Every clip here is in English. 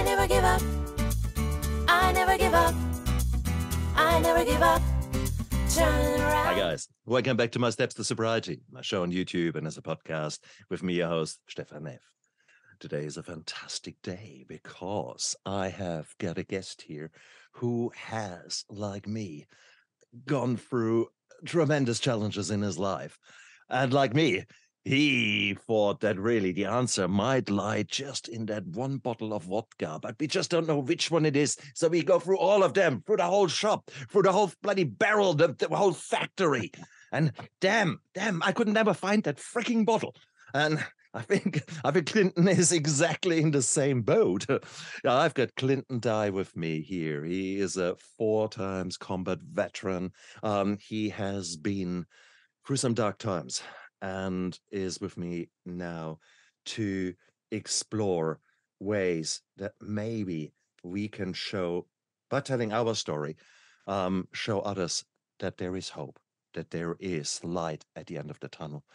never give up. I never give up. I never give up. Turn around. Hi guys, welcome back to my Steps to Sobriety, my show on YouTube and as a podcast with me, your host, Stephan Neff. Today is a fantastic day because I have got a guest here who has, like me, gone through tremendous challenges in his life. And like me, he thought that really the answer might lie just in that one bottle of vodka, but we just don't know which one it is. So we go through all of them, through the whole shop, through the whole bloody barrel, the whole factory. And damn, I could never find that freaking bottle. And I think Clinton is exactly in the same boat. I've got Clinton Dye with me here. He is a 4 times combat veteran. He has been through some dark times and is with me now to explore ways that maybe we can show, by telling our story, show others that there is hope, that there is light at the end of the tunnel,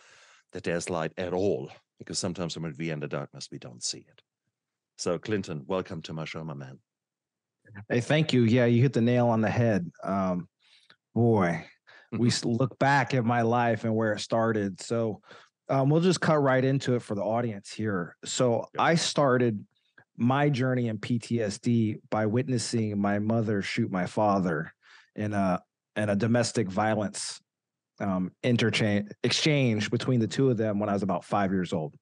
that there's light at all, because sometimes when we're in the darkness, we don't see it. So Clinton, welcome to my show, my man. Hey, thank you. Yeah, you hit the nail on the head. Boy, we look back at my life and where it started. So we'll just cut right into it for the audience here. So I started my journey in PTSD by witnessing my mother shoot my father in a domestic violence exchange between the two of them when I was about 5 years old.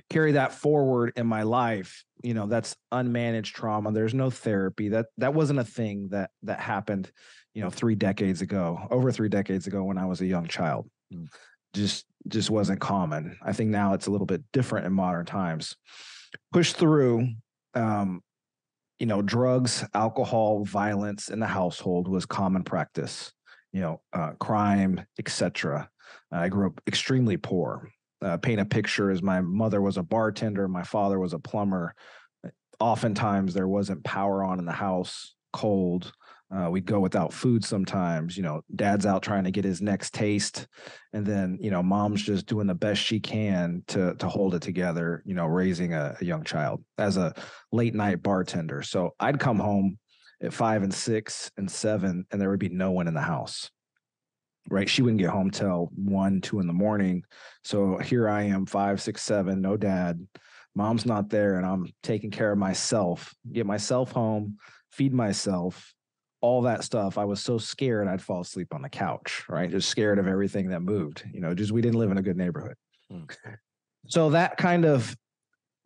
Carry that forward in my life. You know, that's unmanaged trauma. There's no therapy. That wasn't a thing that happened, you know, over 3 decades ago when I was a young child. Just wasn't common. I think now it's a little bit different in modern times. Push through, you know, drugs, alcohol, violence in the household was common practice. You know, crime, etc. I grew up extremely poor. Paint a picture as my mother was a bartender, my father was a plumber. Oftentimes there wasn't power on in the house, cold. We'd go without food sometimes. You know, dad's out trying to get his next taste. And then, you know, mom's just doing the best she can to hold it together, you know, raising a young child as a late night bartender. So I'd come home at 5 and 6 and 7, and there would be no one in the house. Right. She wouldn't get home till 1, 2 in the morning. So here I am, 5, 6, 7, no dad. Mom's not there. And I'm taking care of myself, get myself home, feed myself, all that stuff. I was so scared I'd fall asleep on the couch. Right. Just scared of everything that moved. You know, just we didn't live in a good neighborhood. So that kind of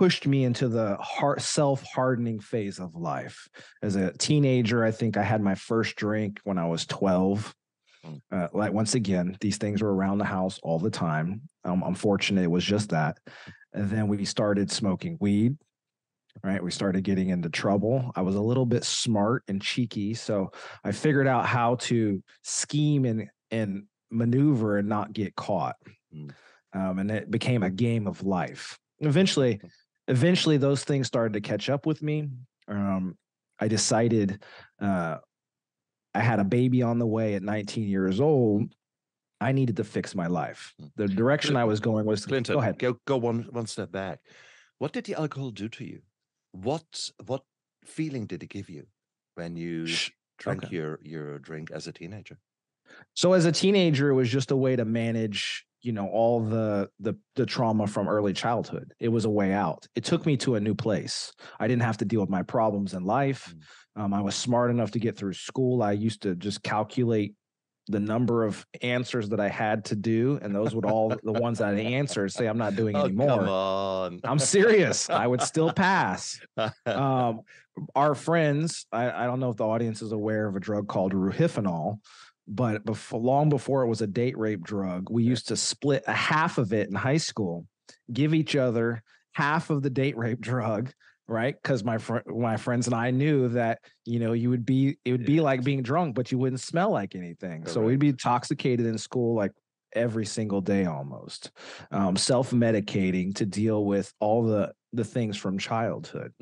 pushed me into the self-hardening phase of life. As a teenager, I think I had my first drink when I was 12. Like once again, these things were around the house all the time. I'm fortunate it was just that. And then we started smoking weed, right? We started getting into trouble. I was a little bit smart and cheeky, so I figured out how to scheme and maneuver and not get caught. And it became a game of life. Eventually those things started to catch up with me. I decided I had a baby on the way at 19 years old. I needed to fix my life. The direction I was going was Clinton, go ahead. Go one step back. What did the alcohol do to you? What feeling did it give you when you drank your drink as a teenager? So as a teenager, it was just a way to manage, you know, all the trauma from early childhood. It was a way out. It took me to a new place. I didn't have to deal with my problems in life. I was smart enough to get through school. I used to just calculate the number of answers that I had to do, and those would all the ones that I answered say I'm not doing anymore. Come on. I'm serious. I would still pass. Our friends, I don't know if the audience is aware of a drug called ruhifenol, but long before it was a date rape drug, we used to split a half of it in high school, give each other half of the date rape drug, right? Because my friends and I knew that, you know, it would be like being drunk, but you wouldn't smell like anything. Correct. So we'd be intoxicated in school like every single day almost, self-medicating to deal with all the things from childhood.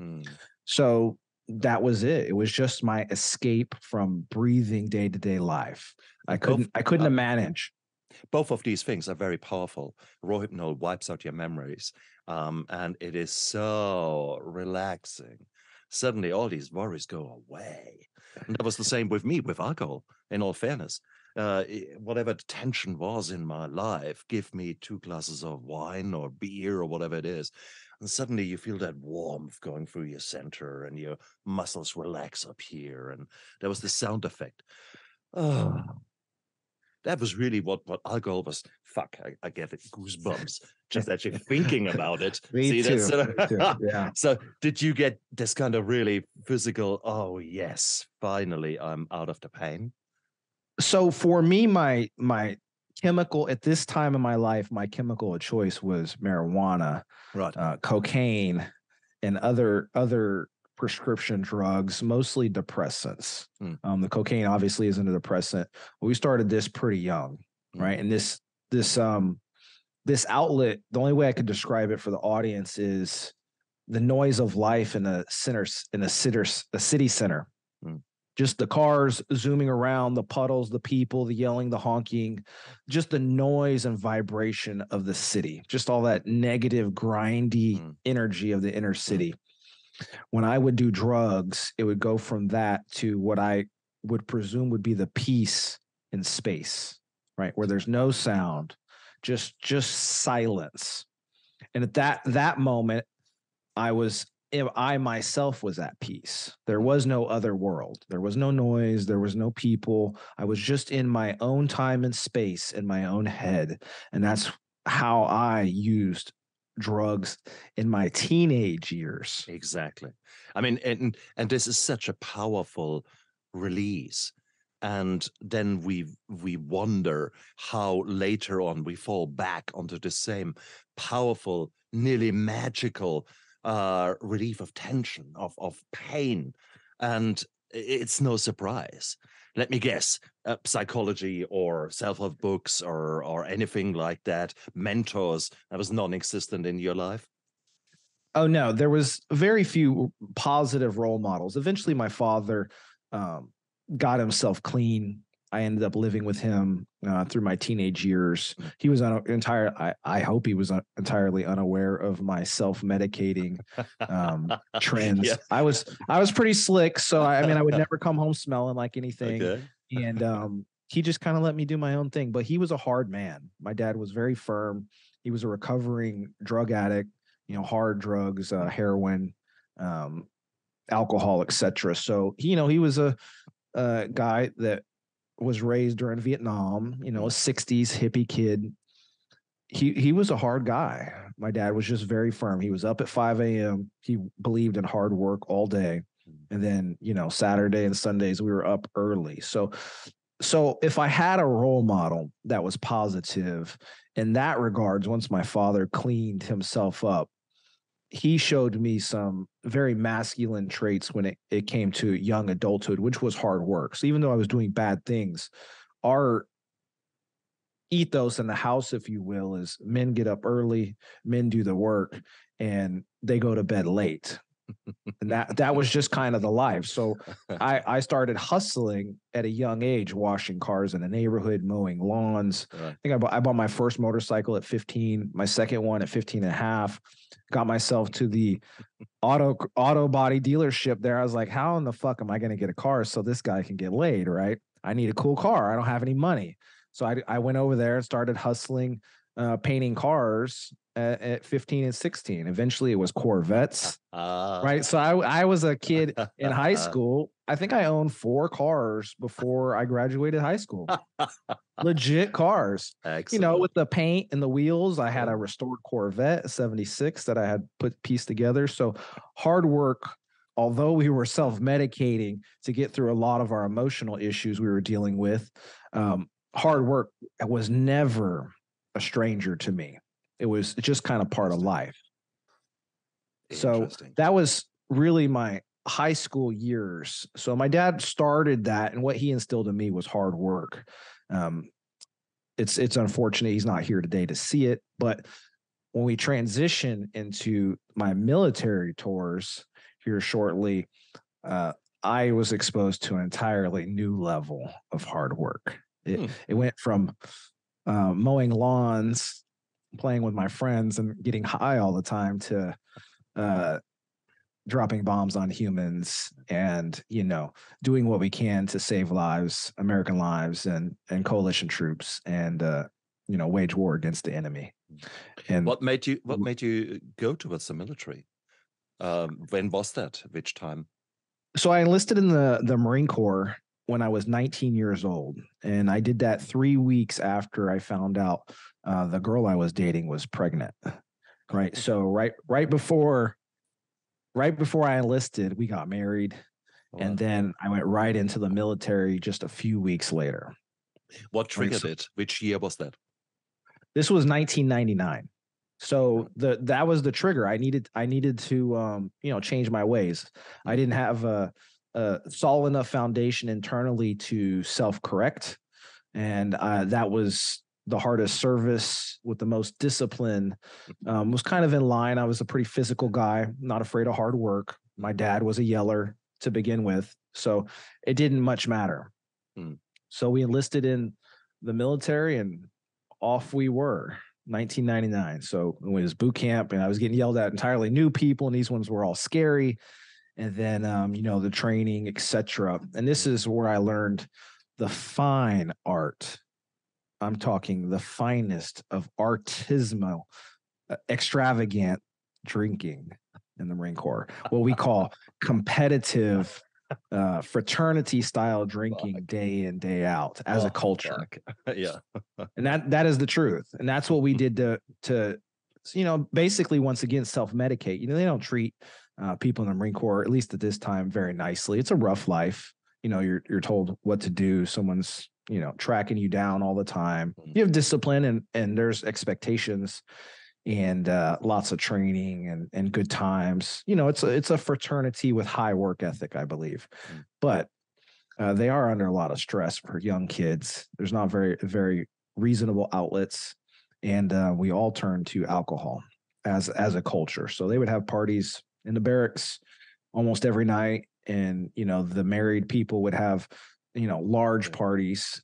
So that was it. It was just my escape from breathing day-to-day life. I couldn't manage. Both of these things are very powerful. Rohypnol wipes out your memories, and it is so relaxing. Suddenly, all these worries go away. And that was the same with me with alcohol, in all fairness. Whatever the tension was in my life, give me 2 glasses of wine or beer or whatever it is. And suddenly you feel that warmth going through your center and your muscles relax up here. And there was the sound effect. Oh, that was really what alcohol was. Fuck, I get it, goosebumps just actually thinking about it. Me See, too. that's Me too. Yeah. So did you get this kind of really physical, oh yes, finally I'm out of the pain? So for me, my chemical at this time in my life, my chemical of choice was marijuana, Right. cocaine, and other prescription drugs, mostly depressants. The cocaine obviously isn't a depressant. We started this pretty young, right? And this outlet, the only way I could describe it for the audience is the noise of life in a city center. Just the cars zooming around, the puddles, the people, the yelling, the honking, just the noise and vibration of the city, just all that negative, grindy energy of the inner city. When I would do drugs, it would go from that to what I would presume would be the peace in space, right? Where there's no sound, just silence. And at that moment, I myself was at peace. There was no other world. There was no noise. There was no people. I was just in my own time and space in my own head. And that's how I used drugs in my teenage years. Exactly. I mean, and this is such a powerful release. And then we wonder how later on we fall back onto the same powerful, nearly magical relief of tension, of pain. And it's no surprise. Let me guess, psychology or self-help books or anything like that, mentors, that was non-existent in your life? Oh, no, there was very few positive role models. Eventually, my father got himself clean. I ended up living with him through my teenage years. He was I hope he was entirely unaware of my self-medicating trends. Yeah. I was pretty slick, so I mean, I would never come home smelling like anything. Okay. And he just kind of let me do my own thing. But he was a hard man. My dad was very firm. He was a recovering drug addict. Hard drugs, heroin, alcohol, etc. So he was a guy that was raised during Vietnam, a 60s hippie kid. He was a hard guy. My dad was just very firm. He was up at 5 a.m. He believed in hard work all day. And then, Saturday and Sundays, we were up early. So if I had a role model that was positive in that regards, once my father cleaned himself up, he showed me some very masculine traits when it came to young adulthood, which was hard work. So even though I was doing bad things, our ethos in the house, if you will, is men get up early, men do the work, and they go to bed late. And that was just kind of the life. So I started hustling at a young age, washing cars in the neighborhood, mowing lawns. Right. I think I bought my first motorcycle at 15, my second one at 15 and a half, got myself to the auto body dealership there. I was like, how in the fuck am I going to get a car so this guy can get laid, right? I need a cool car. I don't have any money. So I went over there and started hustling, painting cars at 15 and 16. Eventually it was Corvettes, right? So I was a kid in high school. I think I owned 4 cars before I graduated high school. Legit cars. Excellent. With the paint and the wheels. I had a restored Corvette 76 that I had pieced together. So hard work, although we were self-medicating to get through a lot of our emotional issues we were dealing with, hard work was never a stranger to me. It was just kind of part of life. So that was really my high school years. So my dad started that, and what he instilled in me was hard work. It's unfortunate he's not here today to see it, but when we transition into my military tours here shortly, I was exposed to an entirely new level of hard work. It went from mowing lawns, playing with my friends, and getting high all the time to dropping bombs on humans and, doing what we can to save lives, American lives, and coalition troops, and wage war against the enemy. And what made you go towards the military? When was that? Which time? so I enlisted in the Marine Corps when I was 19 years old, and I did that 3 weeks after I found out the girl I was dating was pregnant. Right. So right before I enlisted, we got married. Wow. And then I went right into the military just a few weeks later. What triggered it? Which year was that? This was 1999. So that was the trigger. I needed to change my ways. I didn't have a solid enough foundation internally to self-correct, and that was the hardest service with the most discipline. Was kind of in line. I was a pretty physical guy, not afraid of hard work. My dad was a yeller to begin with, so it didn't much matter. So we enlisted in the military, and off we were. 1999. So it was boot camp, and I was getting yelled at entirely new people, and these ones were all scary. And then the training, etc. And this is where I learned the fine art. I'm talking the finest of artisanal, extravagant drinking in the Marine Corps, what we call competitive fraternity style drinking day in, day out as a culture. Yeah. And that is the truth. And that's what we did to basically, once again, self-medicate. They don't treat people in the Marine Corps, at least at this time, very nicely. It's a rough life. You're told what to do. Someone's, tracking you down all the time. You have discipline, and there's expectations, and lots of training and good times. It's a fraternity with high work ethic, I believe. But they are under a lot of stress for young kids. There's not very, very reasonable outlets, and we all turn to alcohol as a culture. So they would have parties in the barracks almost every night, and the married people would have large parties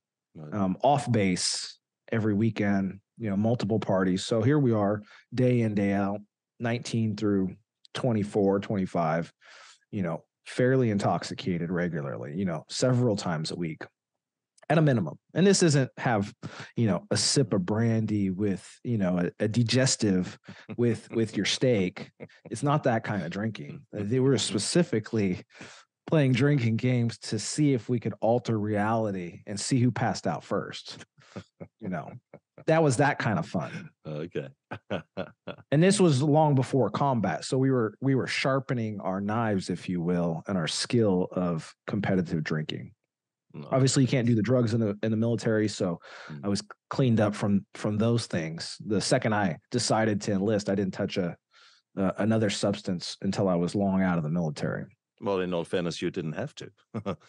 off base every weekend, multiple parties. So here we are, day in, day out, 19 through 24, 25, fairly intoxicated regularly, several times a week at a minimum. And this isn't have, a sip of brandy with, a digestive with your steak. It's not that kind of drinking. They were specifically playing drinking games to see if we could alter reality and see who passed out first. That was that kind of fun. Okay. And this was long before combat. So we were sharpening our knives, if you will, and our skill of competitive drinking. Obviously, you can't do the drugs in the military, so I was cleaned up from those things. The second I decided to enlist, I didn't touch another substance until I was long out of the military. Well, in all fairness, you didn't have to.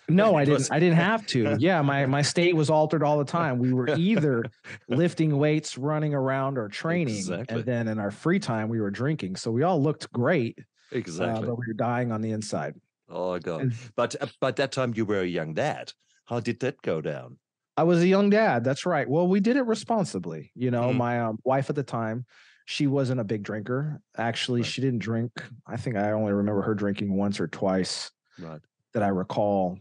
No, I didn't. I didn't have to. Yeah, my state was altered all the time. We were either lifting weights, running around, or training, Exactly. And then in our free time, we were drinking. So we all looked great. Exactly. But we were dying on the inside. Oh God! But by that time, you were a young dad. How did that go down? I was a young dad. That's right. Well, we did it responsibly. My wife at the time, she wasn't a big drinker. Actually, She didn't drink. I think I only remember her drinking once or twice that I recall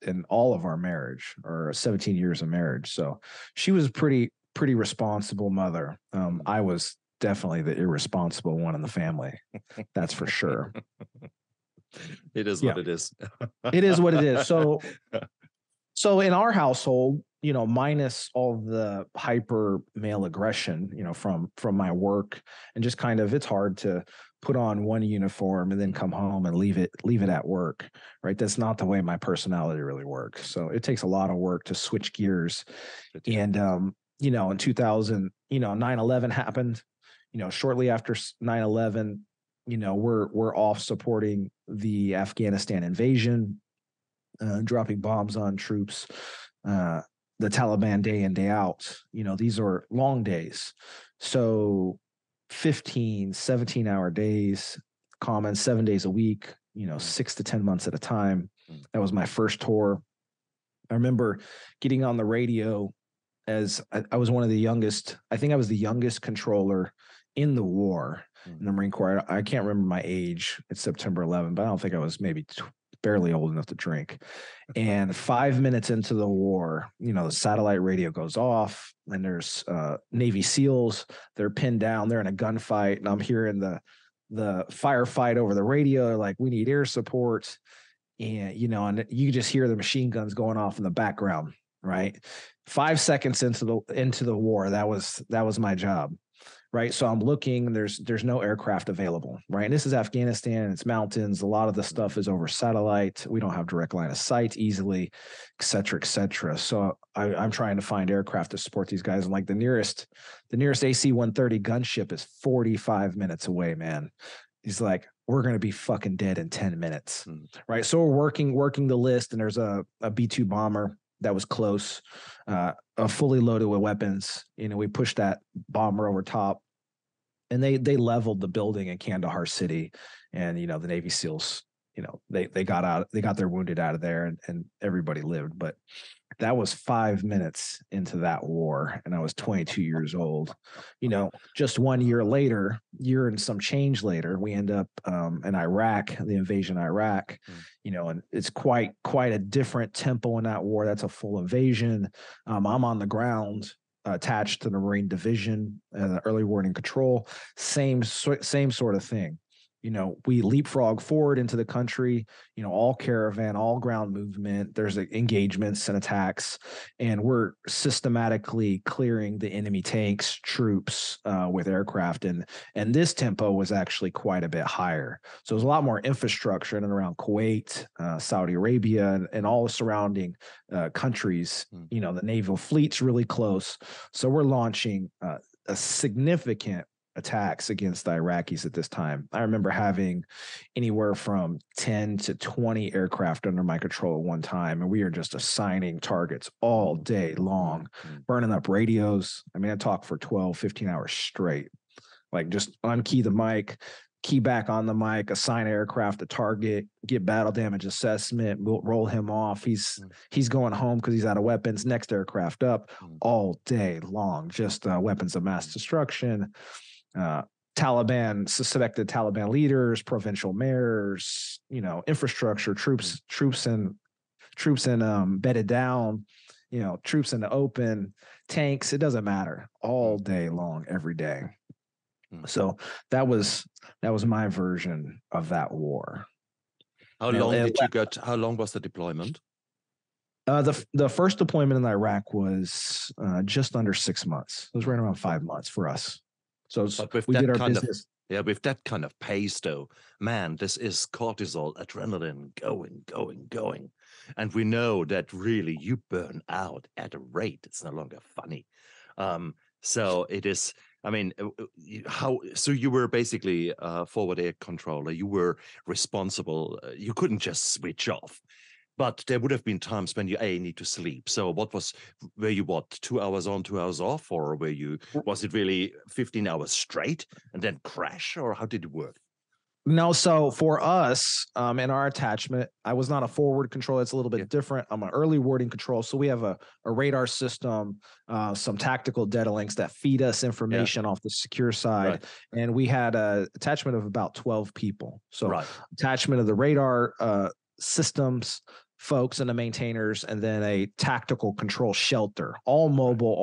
in all of our marriage, or 17 years of marriage. So she was a pretty responsible mother. I was definitely the irresponsible one in the family. That's for sure. It is what it is. It is what it is. So in our household, minus all the hyper male aggression, from my work, and just kind of, it's hard to put on one uniform and then come home and leave it at work, right? That's not the way my personality really works. So it takes a lot of work to switch gears. And, in 2000, 9/11 happened, shortly after 9/11, we're off supporting the Afghanistan invasion, dropping bombs on troops, the Taliban day in, day out. These are long days. So 15, 17-hour days, common 7 days a week, 6 to 10 months at a time. That was my first tour. I remember getting on the radio as I was one of the youngest. I think I was the youngest controller in the war in the Marine Corps. I can't remember my age. It's September 11, but I don't think I was maybe barely old enough to drink. And 5 minutes into the war, the satellite radio goes off, and there's Navy SEALs. They're pinned down. They're in a gunfight, and I'm hearing the firefight over the radio. Like, we need air support, and and you just hear the machine guns going off in the background. Right, 5 seconds into the war, that was my job. Right. So I'm looking, there's no aircraft available. Right. And this is Afghanistan, it's mountains. A lot of the stuff is over satellite. We don't have direct line of sight easily, et cetera, et cetera. So I'm trying to find aircraft to support these guys. And like the nearest AC-130 gunship is 45 minutes away, man. He's like, we're going to be fucking dead in 10 minutes. Right. So we're working the list, and there's a B-2 bomber that was close, fully loaded with weapons. We pushed that bomber over top, and they leveled the building in Kandahar City. And, the Navy SEALs, they got out, they got their wounded out of there, and everybody lived. But that was 5 minutes into that war, and I was 22 years old. Just 1 year later, year and some change later, we end up in Iraq, the invasion of Iraq. And it's quite a different tempo in that war. That's a full invasion. I'm on the ground, attached to the Marine Division, early warning control. Same sort of thing. We leapfrog forward into the country, all caravan, all ground movement. There's engagements and attacks, and we're systematically clearing the enemy tanks, troops with aircraft. And this tempo was actually quite a bit higher. So there's a lot more infrastructure in and around Kuwait, Saudi Arabia, and all the surrounding countries. The naval fleet's really close. So we're launching a significant attacks against the Iraqis at this time. I remember having anywhere from 10 to 20 aircraft under my control at one time, and we are just assigning targets all day long, burning up radios. I mean, I talk for 12, 15 hours straight. Like, just unkey the mic, key back on the mic, assign aircraft a target, get battle damage assessment, we'll roll him off. He's going home because he's out of weapons. Next aircraft up, all day long, just weapons of mass destruction. Suspected Taliban leaders, provincial mayors, infrastructure, troops in bedded down, troops in the open, tanks. It doesn't matter, all day long, every day. So that was my version of that war. How long did you get? How long was the deployment? The first deployment in Iraq was just under 6 months. It was right around 5 months for us. So we did our business. With that kind of pace, though, man, this is cortisol, adrenaline going. And we know that really you burn out at a rate. It's no longer funny. So it is, I mean, so you were basically a forward air controller. You were responsible. You couldn't just switch off. But there would have been times when you need to sleep. So were you 2 hours on, 2 hours off, or was it really 15 hours straight and then crash, or how did it work? No, so for us, in our attachment, I was not a forward control. It's a little bit different. I'm an early warning control. So we have a radar system, some tactical data links that feed us information off the secure side. Right. And we had an attachment of about 12 people. So attachment of the radar systems folks and the maintainers, and then a tactical control shelter, all mobile,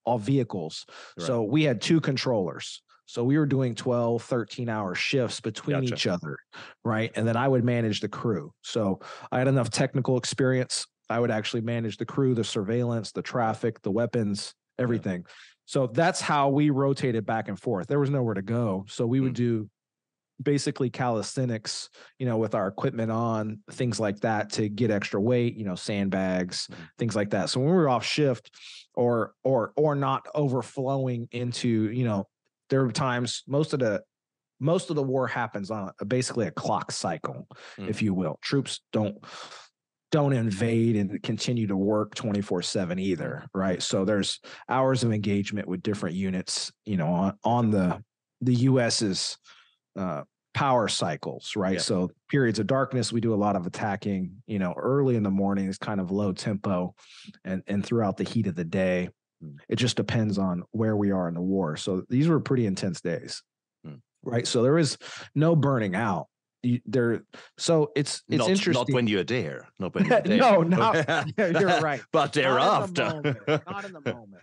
all vehicles. Right. So we had 2 controllers. So we were doing 12, 13-hour shifts between each other, right? And then I would manage the crew. So I had enough technical experience. I would actually manage the crew, the surveillance, the traffic, the weapons, everything. Yeah. So that's how we rotated back and forth. There was nowhere to go. So we would do basically calisthenics, with our equipment on, things like that to get extra weight, sandbags, things like that. So when we were off shift or not overflowing into, there were times most of the war happens on basically a clock cycle, if you will. Troops don't invade and continue to work 24/7 either, right? So there's hours of engagement with different units, on the US's power cycles, right? Yeah. So periods of darkness, we do a lot of attacking, early in the morning is kind of low tempo, and throughout the heat of the day. It just depends on where we are in the war. So these were pretty intense days, right? So there is no burning out. So it's interesting. Not when you're there. Not when you're there. No, not. You're right. But thereafter. Not in the moment.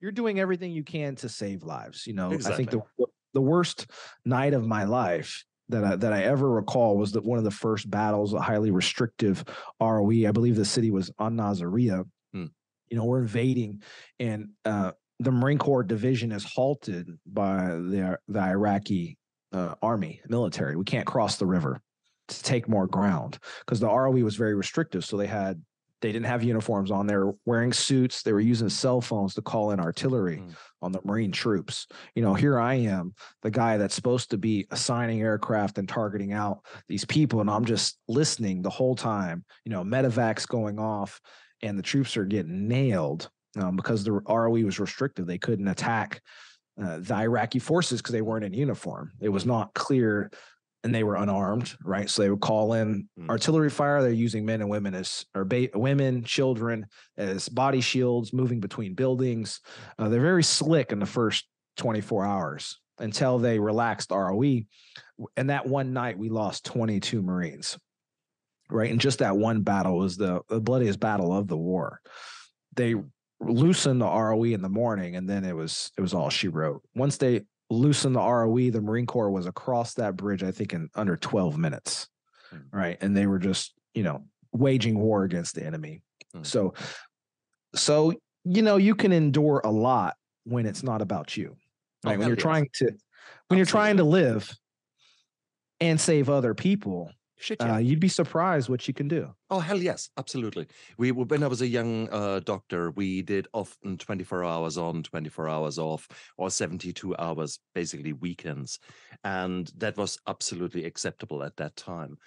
You're doing everything you can to save lives. Exactly. I think the worst night of my life that I ever recall was that one of the first battles, a highly restrictive ROE. I believe the city was on Nazaria. We're invading, and the Marine Corps division is halted by the Iraqi army military. We can't cross the river to take more ground because the ROE was very restrictive. So they didn't have uniforms on. They were wearing suits. They were using cell phones to call in artillery on the Marine troops. Here I am, the guy that's supposed to be assigning aircraft and targeting out these people, and I'm just listening the whole time. Medevacs going off, and the troops are getting nailed because the ROE was restrictive. They couldn't attack the Iraqi forces because they weren't in uniform. It was not clear, and they were unarmed, right? So they would call in artillery fire. They're using men and women women, children as body shields, moving between buildings. They're very slick in the first 24 hours until they relaxed ROE. And that one night, we lost 22 Marines. Right. And just that one battle was the bloodiest battle of the war. They loosened the ROE in the morning, and then it was all she wrote. Once they loosened the ROE, the Marine Corps was across that bridge, I think, in under 12 minutes. Right. And they were just, waging war against the enemy. So, you can endure a lot when it's not about you. Right. When you're trying to live and save other people. You'd be surprised what you can do. Oh, hell yes, absolutely. When I was a young doctor, we did often 24 hours on, 24 hours off, or 72 hours, basically weekends. And that was absolutely acceptable at that time.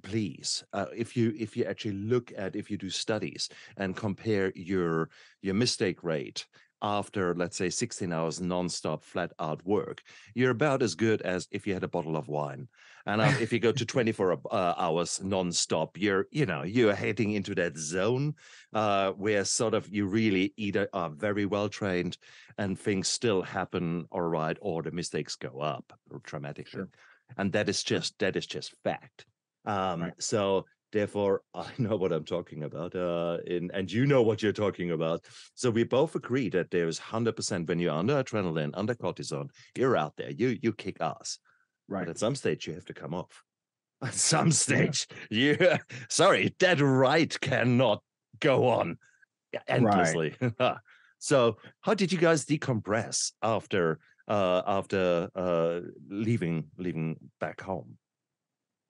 Please, if you actually if you do studies and compare your mistake rate after, let's say, 16 hours nonstop flat out work, you're about as good as if you had a bottle of wine. And if you go to 24 hours nonstop, you're heading into that zone where sort of you really either are very well trained and things still happen all right, or the mistakes go up dramatically. Sure. And that is just fact. Right. So therefore, I know what I'm talking about, and you know what you're talking about. So we both agree that there is 100% when you're under adrenaline, under cortisone, you're out there, you kick ass. Right. But at some stage, you have to come off. At some stage, that ride cannot go on endlessly. Right. So how did you guys decompress after leaving back home?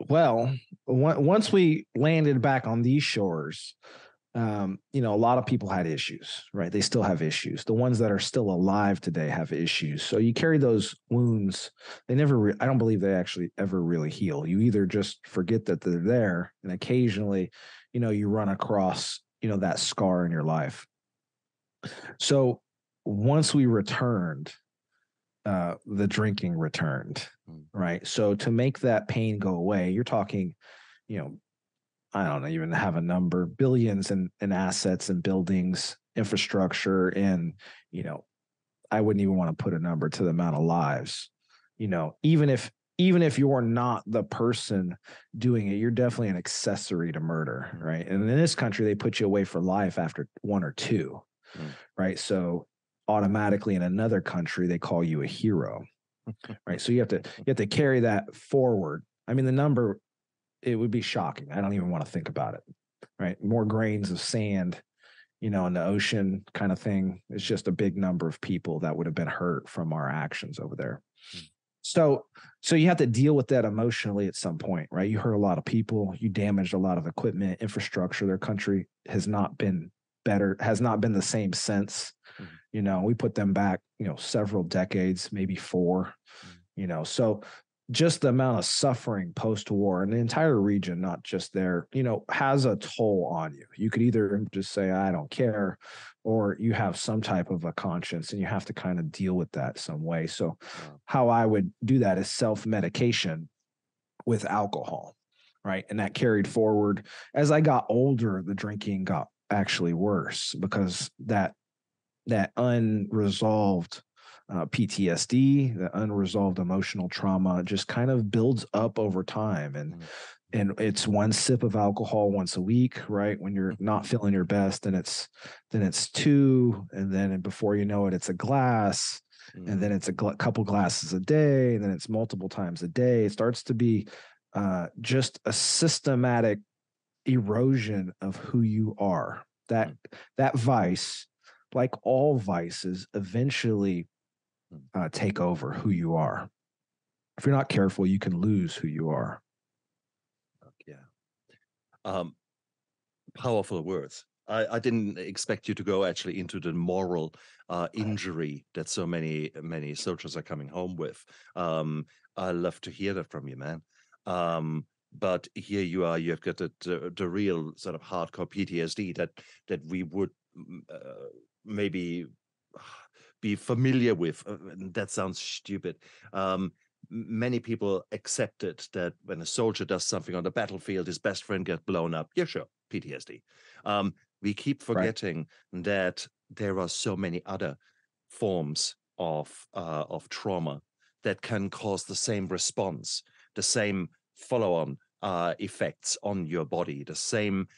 Well, once we landed back on these shores, a lot of people had issues, right? They still have issues. The ones that are still alive today have issues. So you carry those wounds. They never, I don't believe they actually ever really heal. You either just forget that they're there, and occasionally, you run across, that scar in your life. So once we returned, the drinking returned, right? So to make that pain go away, you're talking, I don't even have a number, billions in assets and buildings, infrastructure, and, I wouldn't even want to put a number to the amount of lives. Even if you're not the person doing it, you're definitely an accessory to murder, right? And in this country, they put you away for life after 1 or 2, right? So automatically in another country, they call you a hero, right? So you have to carry that forward. I mean, the number, it would be shocking. I don't even want to think about it, right? More grains of sand, in the ocean kind of thing. It's just a big number of people that would have been hurt from our actions over there. So you have to deal with that emotionally at some point, right? You hurt a lot of people, you damaged a lot of equipment, infrastructure. Their country has not been better, has not been the same since. We put them back, several decades, maybe 4, so just the amount of suffering post-war and the entire region, not just there, has a toll on you. You could either just say, I don't care, or you have some type of a conscience and you have to kind of deal with that some way. So how I would do that is self-medication with alcohol, right? And that carried forward. As I got older, the drinking got actually worse because that unresolved PTSD, the unresolved emotional trauma just kind of builds up over time. And it's one sip of alcohol once a week, right? When you're not feeling your best, then it's two. And then before you know it, it's a glass. And then it's a couple glasses a day. And then it's multiple times a day. It starts to be just a systematic erosion of who you are. That vice, like all vices, eventually take over who you are. If you're not careful, you can lose who you are. Yeah. Powerful words. I didn't expect you to go actually into the moral injury that so many soldiers are coming home with. I love to hear that from you, man. But here you are. You've got the real sort of hardcore PTSD that we would maybe be familiar with. That sounds stupid. Many people accepted that when a soldier does something on the battlefield, his best friend gets blown up. Yeah, sure, PTSD. We keep forgetting that there are so many other forms of trauma that can cause the same response, the same follow-on effects on your body, the same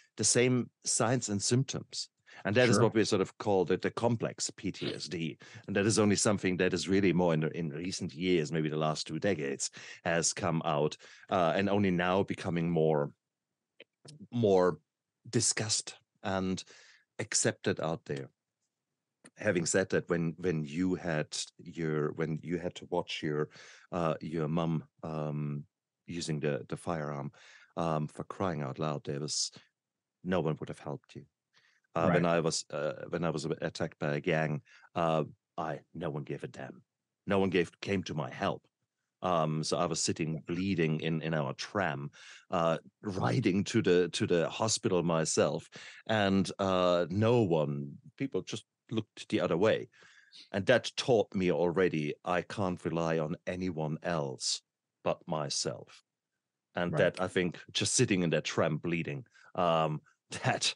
signs and symptoms. And that is what we sort of call the complex PTSD. And that is only something that is really more in recent years, maybe the last 2 decades, has come out and only now becoming more discussed and accepted out there. Having said that, when you had to watch your mum using the firearm, for crying out loud, no one would have helped you. When I was attacked by a gang, no one gave a damn. No one came to my help. So I was sitting bleeding in our tram, riding to the hospital myself, and people just looked the other way. And that taught me already I can't rely on anyone else but myself. And that, I think, just sitting in that tram bleeding, that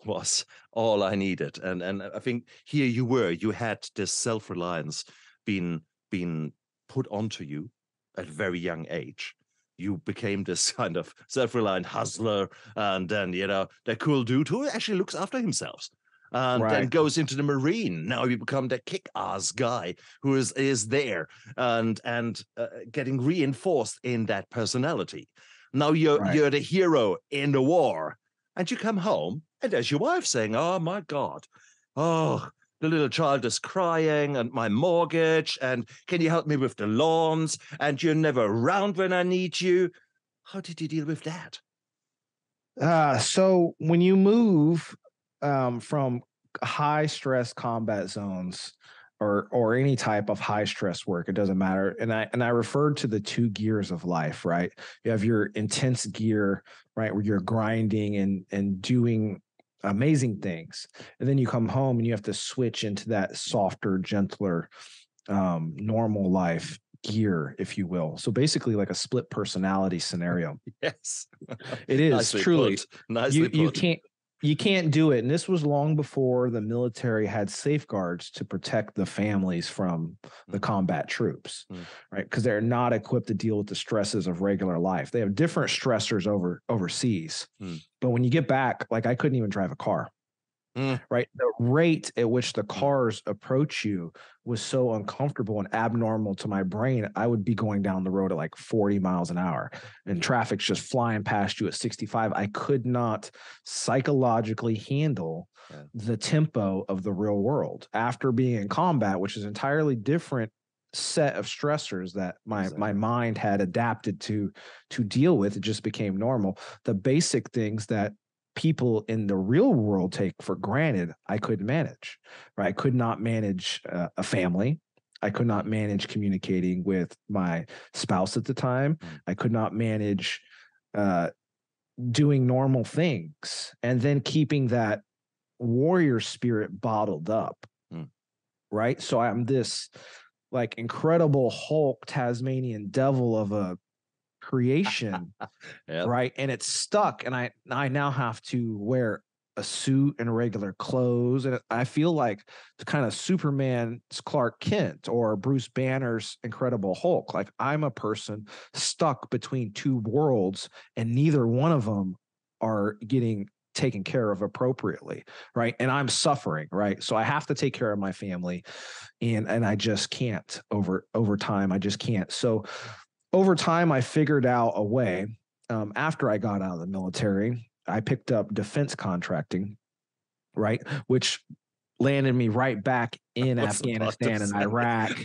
was all I needed. And I think here you had this self-reliance being put onto you at a very young age. You became this kind of self-reliant hustler, and then that cool dude who actually looks after himself, and then goes into the Marine. Now you become that kick-ass guy who is there and getting reinforced in that personality. Now you're the hero in the war, and you come home, and there's your wife saying, "Oh my God, the little child is crying, and my mortgage, and can you help me with the lawns? And you're never around when I need you." How did you deal with that? So when you move from high stress combat zones or any type of high stress work, it doesn't matter. And I referred to the 2 gears of life, right? You have your intense gear, right, where you're grinding and doing amazing things. And then you come home and you have to switch into that softer, gentler, normal life gear, if you will. So basically like a split personality scenario. Yes. It is Nicely truly put. Nicely put. You can't do it. And this was long before the military had safeguards to protect the families from the combat troops, right? Because they're not equipped to deal with the stresses of regular life. They have different stressors overseas. But when you get back, like I couldn't even drive a car. Right. The rate at which the cars approach you was so uncomfortable and abnormal to my brain. I would be going down the road at like 40 miles an hour and traffic's just flying past you at 65. I could not psychologically handle the tempo of the real world after being in combat, which is entirely different set of stressors that my mind had adapted to deal with. It just became normal. The basic things that people in the real world take for granted, I couldn't manage, right? I could not manage a family. I could not manage communicating with my spouse at the time. I could not manage doing normal things and then keeping that warrior spirit bottled up. Right. So I'm this like incredible Hulk, Tasmanian devil of a creation. Yep. Right. And it's stuck. And I now have to wear a suit and regular clothes. And I feel like the kind of Superman's Clark Kent or Bruce Banner's Incredible Hulk. Like I'm a person stuck between two worlds and neither one of them are getting taken care of appropriately. Right. And I'm suffering. Right. So I have to take care of my family and I just can't over time. I just can't. So over time, I figured out a way. After I got out of the military, I picked up defense contracting, right, which landed me right back in Afghanistan and Iraq,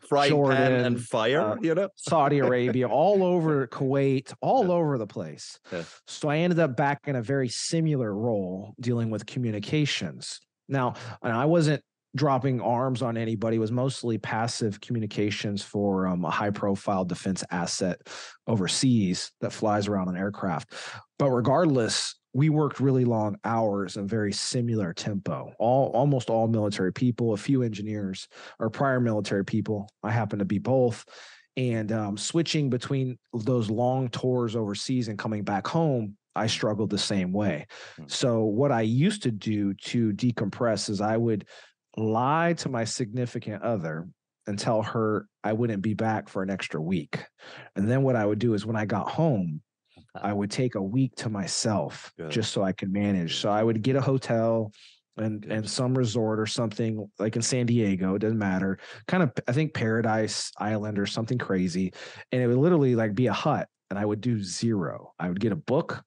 frying Jordan, pan and fire, Saudi Arabia, all over Kuwait, all over the place. Yeah. So I ended up back in a very similar role dealing with communications. Now, I wasn't dropping arms on anybody. It was mostly passive communications for a high-profile defense asset overseas that flies around an aircraft. But regardless, we worked really long hours and very similar tempo. Almost all military people, a few engineers or prior military people. I happen to be both. And switching between those long tours overseas and coming back home, I struggled the same way. So what I used to do to decompress is I would lie to my significant other and tell her I wouldn't be back for an extra week. And then what I would do is when I got home, I would take a week to myself just so I could manage. So I would get a hotel and some resort or something like in San Diego, it doesn't matter, kind of, I think Paradise Island or something crazy. And it would literally like be a hut and I would do zero. I would get a book.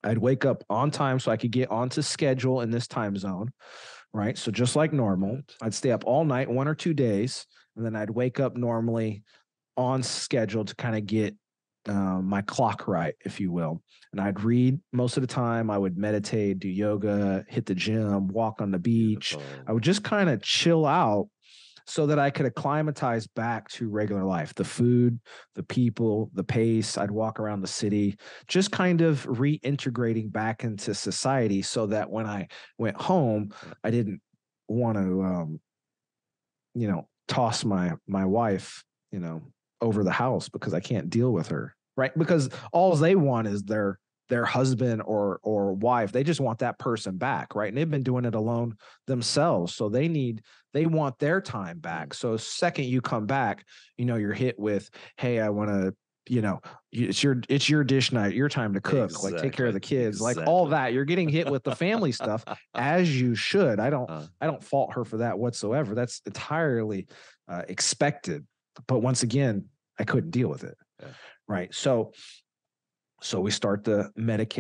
I'd wake up on time so I could get onto schedule in this time zone. Right. So just like normal, I'd stay up all night, 1 or 2 days, and then I'd wake up normally on schedule to kind of get my clock right, if you will. And I'd read most of the time. I would meditate, do yoga, hit the gym, walk on the beach. I would just kind of chill out so that I could acclimatize back to regular life, the food, the people, the pace. I'd walk around the city, just kind of reintegrating back into society so that when I went home, I didn't want to, toss my wife, over the house because I can't deal with her, right? Because all they want is their husband or wife. They just want that person back, right? And they've been doing it alone themselves. So they want their time back. So second you come back, you're hit with, hey, I want to, it's your dish night, your time to cook, Exactly. like take care of the kids, like all that. You're getting hit with the family stuff as you should. I don't fault her for that whatsoever. That's entirely expected. But once again, I couldn't deal with it. Yeah. Right. So we start the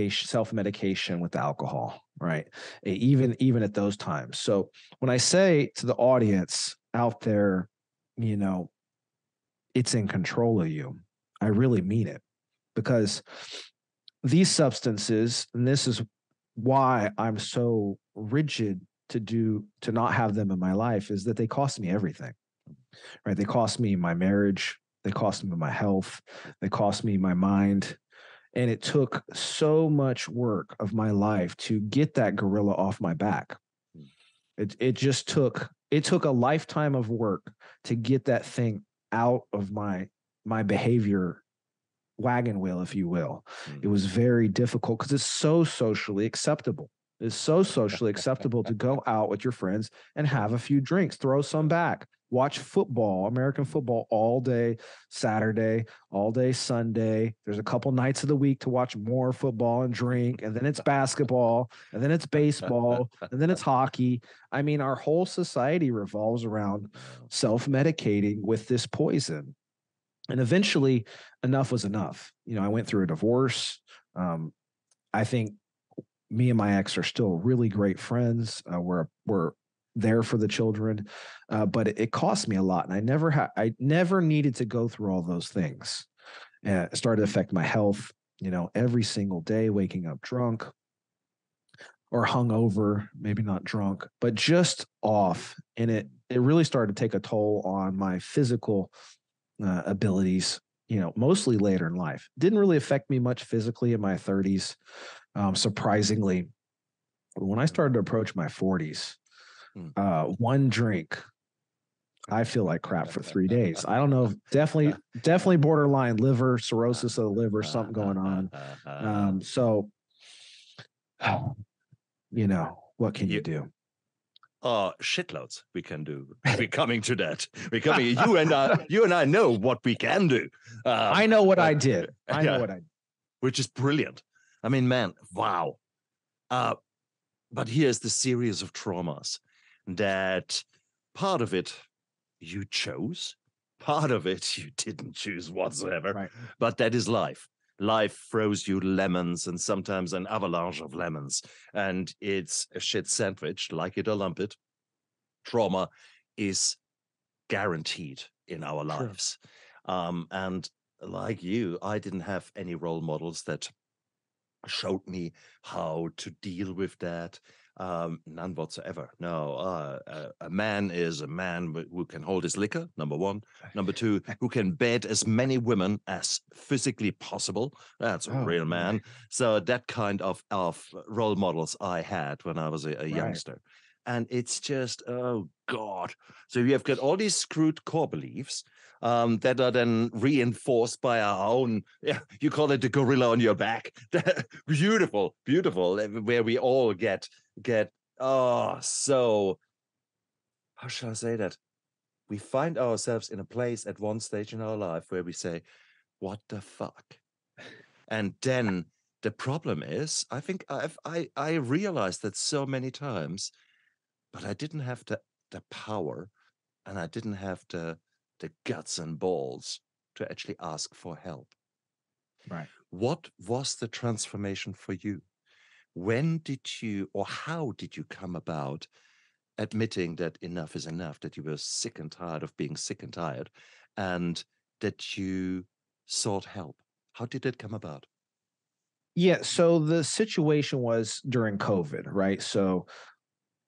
self-medication with alcohol, right? Even at those times. So when I say to the audience out there, it's in control of you, I really mean it, because these substances, and this is why I'm so rigid to not have them in my life, is that they cost me everything, right? They cost me my marriage. They cost me my health. They cost me my mind. And it took so much work of my life to get that gorilla off my back. It took a lifetime of work to get that thing out of my behavior wagon wheel, if you will. It was very difficult because it's so socially acceptable. It's so socially acceptable to go out with your friends and have a few drinks, throw some back, watch football, American football all day Saturday, all day Sunday. There's a couple nights of the week to watch more football and drink, and then it's basketball, and then it's baseball, and then it's hockey. I mean, our whole society revolves around self-medicating with this poison. And eventually, enough was enough. I went through a divorce. I think me and my ex are still really great friends. We're there for the children, but it cost me a lot, and I never needed to go through all those things. It started to affect my health. Every single day, waking up drunk. or hungover, maybe not drunk, but just off. And it really started to take a toll on my physical abilities, mostly later in life. Didn't really affect me much physically in my 30s, surprisingly. When I started to approach my 40s, one drink, I feel like crap for 3 days. I don't know. Definitely borderline liver cirrhosis of the liver, something going on. So, what can you do? Shitloads we can do. We're coming to that. We're coming. You and I know what we can do. I know what I did. I know what I did. Which is brilliant. I mean, man, wow. But here's the series of traumas that part of it you chose, part of it you didn't choose whatsoever. Right. But that is life. Life throws you lemons and sometimes an avalanche of lemons. And it's a shit sandwich, like it or lump it. Trauma is guaranteed in our lives. And like you, I didn't have any role models that showed me how to deal with that. None whatsoever. No, a man is a man who can hold his liquor, number one. Number two, who can bed as many women as physically possible. That's a real man. So that kind of role models I had when I was a youngster. And it's just, oh God. So you have got all these screwed core beliefs that are then reinforced by our own, you call it the gorilla on your back. Beautiful, where we all get, so, how shall I say that? We find ourselves in a place at one stage in our life where we say, what the fuck? And then the problem is, I think I realized that so many times, but I didn't have the power, and I didn't have the guts and balls to actually ask for help. Right. What was the transformation for you? When did you, or how did you come about admitting that enough is enough, that you were sick and tired of being sick and tired, and that you sought help? How did it come about? Yeah. So the situation was during COVID, right? So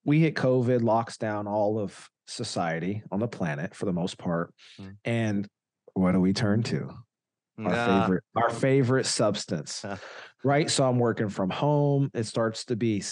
we hit COVID, locks down all of society on the planet for the most part. And what do we turn to? Our favorite substance, right? So I'm working from home. It starts to be,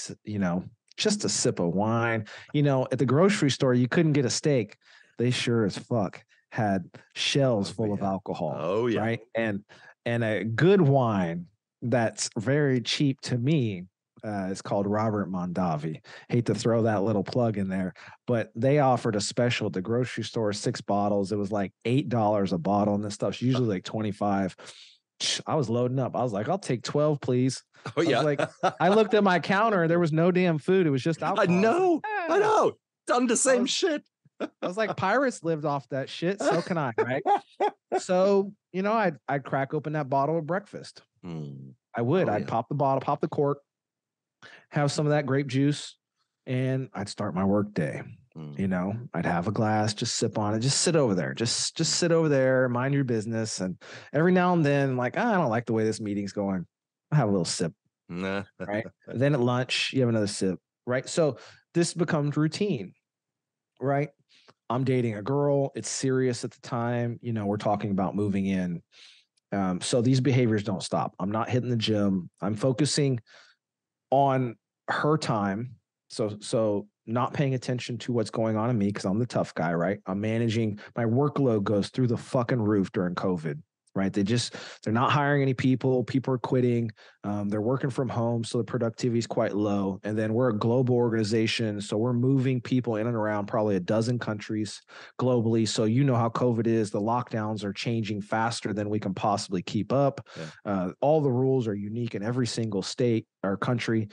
just a sip of wine. At the grocery store, you couldn't get a steak. They sure as fuck had shelves full of alcohol. Oh yeah. Right. And a good wine that's very cheap to me. It's called Robert Mondavi. Hate to throw that little plug in there, but they offered a special at the grocery store, 6 bottles. It was like $8 a bottle, and this stuff's usually like 25. I was loading up. I was like, I'll take 12, please. Oh yeah. I looked at my counter. There was no damn food. It was just alcohol. I know. Done the same shit. I was like, pirates lived off that shit. So can I, right? So, I'd crack open that bottle at breakfast. I would. I'd pop the bottle, pop the cork, have some of that grape juice, and I'd start my work day. I'd have a glass, just sip on it, just sit over there, just sit over there, mind your business. And every now and then, like, I don't like the way this meeting's going, I have a little sip, right? Then at lunch, you have another sip, right? So this becomes routine, right? I'm dating a girl. It's serious at the time. We're talking about moving in. So these behaviors don't stop. I'm not hitting the gym. I'm focusing on her time. So not paying attention to what's going on in me because I'm the tough guy, right? I'm managing. My workload goes through the fucking roof during COVID, right? They're not hiring any people. People are quitting. They're working from home. So the productivity is quite low. And then we're a global organization. So we're moving people in and around probably a dozen countries globally. So you know how COVID is. The lockdowns are changing faster than we can possibly keep up. All the rules are unique in every single state or country.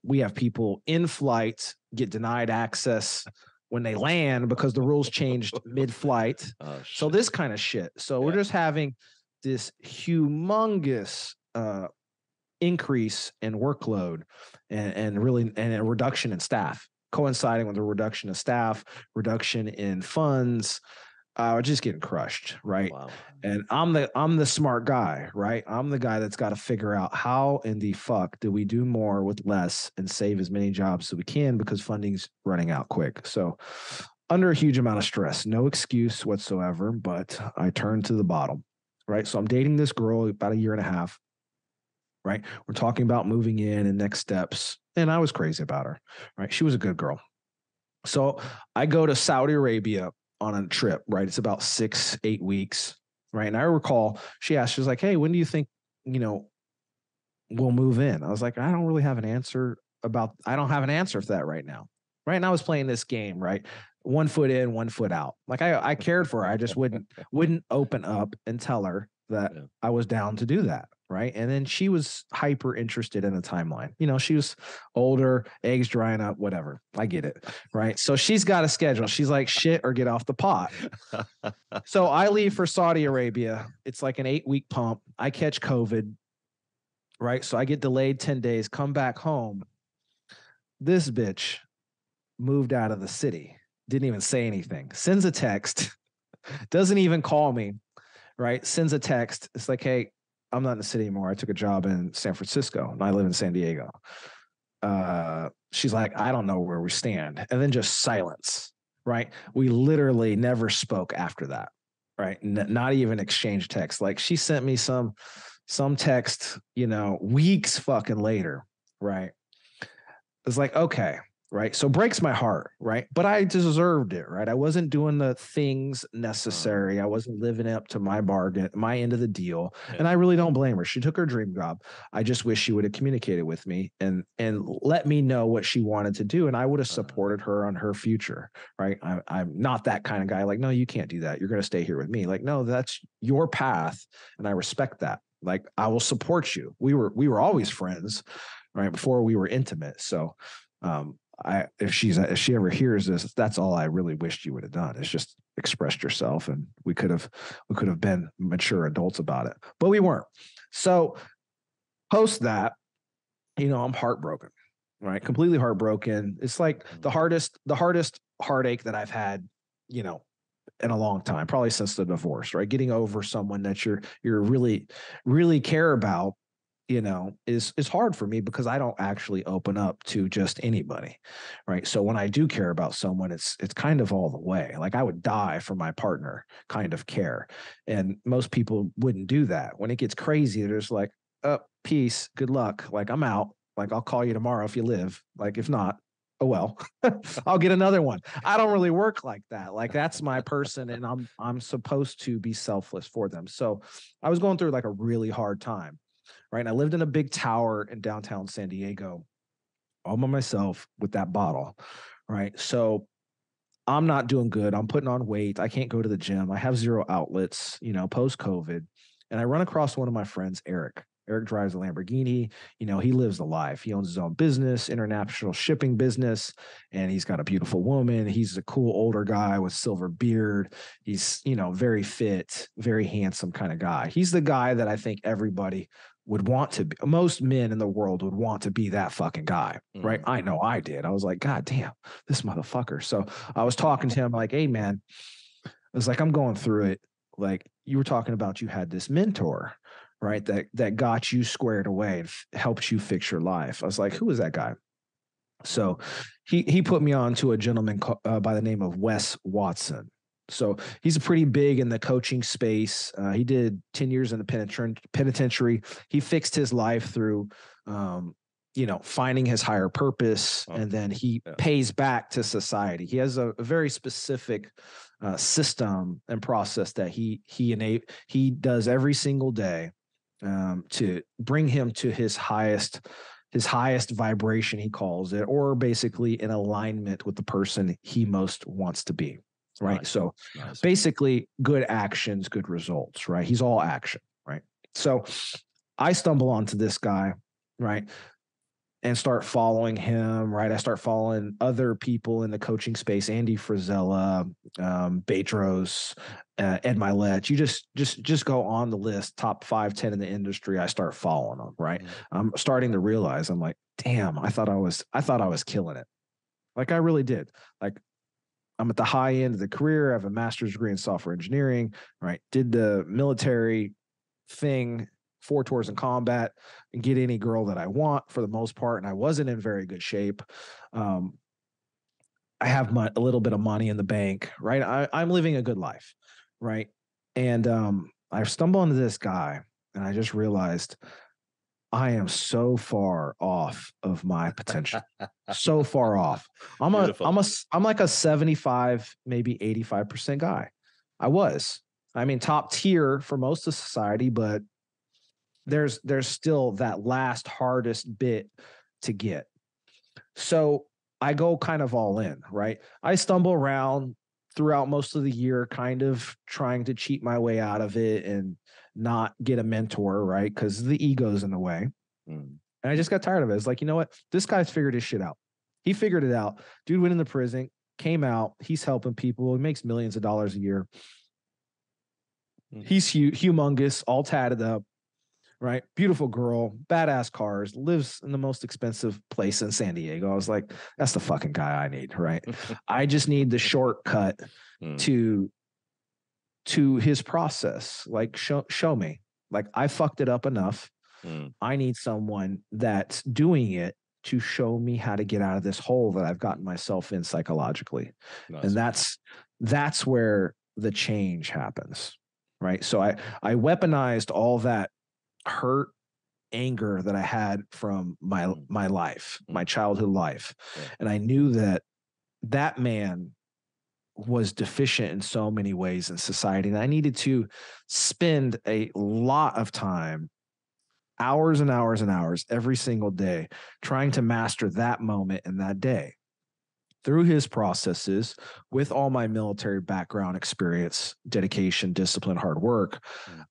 We have people in flight get denied access when they land because the rules changed mid-flight. So this kind of shit. So we're just having this humongous increase in workload and a reduction in staff, coinciding with a reduction of staff, reduction in funds. I was just getting crushed, right? Wow. And I'm the smart guy, right? I'm the guy that's got to figure out how in the fuck do we do more with less and save as many jobs as we can, because funding's running out quick. So under a huge amount of stress, no excuse whatsoever, but I turned to the bottom, right? So I'm dating this girl about a year and a half, right? We're talking about moving in and next steps. And I was crazy about her, right? She was a good girl. So I go to Saudi Arabia on a trip, right? It's about 6-8 weeks, right? And I recall she asked, she's like, hey, when do you think, we'll move in? I was like, I don't have an answer for that right now. Right. And I was playing this game, right? 1 foot in, 1 foot out. Like I cared for her. I just wouldn't open up and tell her that I was down to do that. Right. And then she was hyper interested in the timeline. She was older, eggs drying up, whatever. I get it. Right. So she's got a schedule. She's like, shit or get off the pot. So I leave for Saudi Arabia. It's like an 8-week pump. I catch COVID. Right. So I get delayed 10 days, come back home. This bitch moved out of the city. Didn't even say anything. Sends a text. Doesn't even call me. Right. Sends a text. It's like, hey, I'm not in the city anymore. I took a job in San Francisco and I live in San Diego. She's like, I don't know where we stand. And then just silence, right? We literally never spoke after that, right? Not even exchange text. Like she sent me some text, weeks fucking later, right? It's like, okay, right? So breaks my heart, right? But I deserved it, right? I wasn't doing the things necessary. I wasn't living up to my bargain, my end of the deal. Yeah. And I really don't blame her. She took her dream job. I just wish she would have communicated with me and let me know what she wanted to do. And I would have supported her on her future, right? I'm not that kind of guy. Like, no, you can't do that. You're going to stay here with me. Like, no, that's your path. And I respect that. Like, I will support you. We were always friends, right? Before we were intimate. So, if she ever hears this, that's all I really wished you would have done, is just expressed yourself, and we could have been mature adults about it, but we weren't. So post that, I'm heartbroken, right? Completely heartbroken. It's like the hardest heartache that I've had, in a long time, probably since the divorce, right? Getting over someone that you're really, really care about, is hard for me because I don't actually open up to just anybody, right? So when I do care about someone, it's kind of all the way. Like I would die for my partner kind of care. And most people wouldn't do that. When it gets crazy, they're just like, oh, peace, good luck. Like I'm out. Like I'll call you tomorrow if you live. Like if not, oh well, I'll get another one. I don't really work like that. Like that's my person, and I'm supposed to be selfless for them. So I was going through like a really hard time. Right. And I lived in a big tower in downtown San Diego all by myself with that bottle. Right. So I'm not doing good. I'm putting on weight. I can't go to the gym. I have zero outlets, post COVID. And I run across one of my friends, Eric. Eric drives a Lamborghini. He lives the life. He owns his own business, international shipping business, and he's got a beautiful woman. He's a cool older guy with silver beard. He's, very fit, very handsome kind of guy. He's the guy that I think everybody would want to be. Most men in the world would want to be that fucking guy, right? I know I did. I was like, God damn, this motherfucker. So I was talking to him like, hey, man, I was like, I'm going through it. Like you were talking about, you had this mentor, right? That got you squared away and helped you fix your life. I was like, who is that guy? So he put me on to a gentleman by the name of Wes Watson. So he's pretty big in the coaching space. He did 10 years in the penitentiary. He fixed his life through, finding his higher purpose, and then he pays back to society. He has a very specific system and process that he does every single day to bring him to his highest vibration, he calls it, or basically in alignment with the person he most wants to be. Right. Nice. So basically good actions, good results, right? He's all action, right? So I stumble onto this guy, right? And start following him, right? I start following other people in the coaching space, Andy Frisella, Betros, Ed Milet. You just go on the list, top 5, 10 in the industry. I start following them, right? I'm starting to realize, I'm like, damn, I thought I was killing it. Like I really did. Like I'm at the high end of the career. I have a master's degree in software engineering, right? Did the military thing, 4 tours in combat, and get any girl that I want for the most part. And I wasn't in very good shape. I have a little bit of money in the bank, right? I'm living a good life, right? And I stumble into this guy, and I just realized I am so far off of my potential. So far off. Beautiful. I'm like a 75, maybe 85% guy. I was. I mean, top tier for most of society, but there's still that last hardest bit to get. So I go kind of all in, right? I stumble around throughout most of the year, kind of trying to cheat my way out of it and not get a mentor, right? Because the ego's in the way. Mm. And I just got tired of it. It's like, you know what? This guy's figured his shit out. He figured it out. Dude went into prison, came out. He's helping people. He makes millions of dollars a year. He's humongous, all tatted up, right? Beautiful girl, badass cars, lives in the most expensive place in San Diego. I was like, that's the fucking guy I need, right? I just need the shortcut to his process. Like, show me. Like, I fucked it up enough. I need someone that's doing it to show me how to get out of this hole that I've gotten myself in psychologically. Nice. And that's where the change happens, right? So I weaponized all that hurt, anger that I had from my life, my childhood life. Yeah. And I knew that man was deficient in so many ways in society. And I needed to spend a lot of time, hours and hours and hours every single day, trying to master that moment and that day. Through his processes, with all my military background, experience, dedication, discipline, hard work,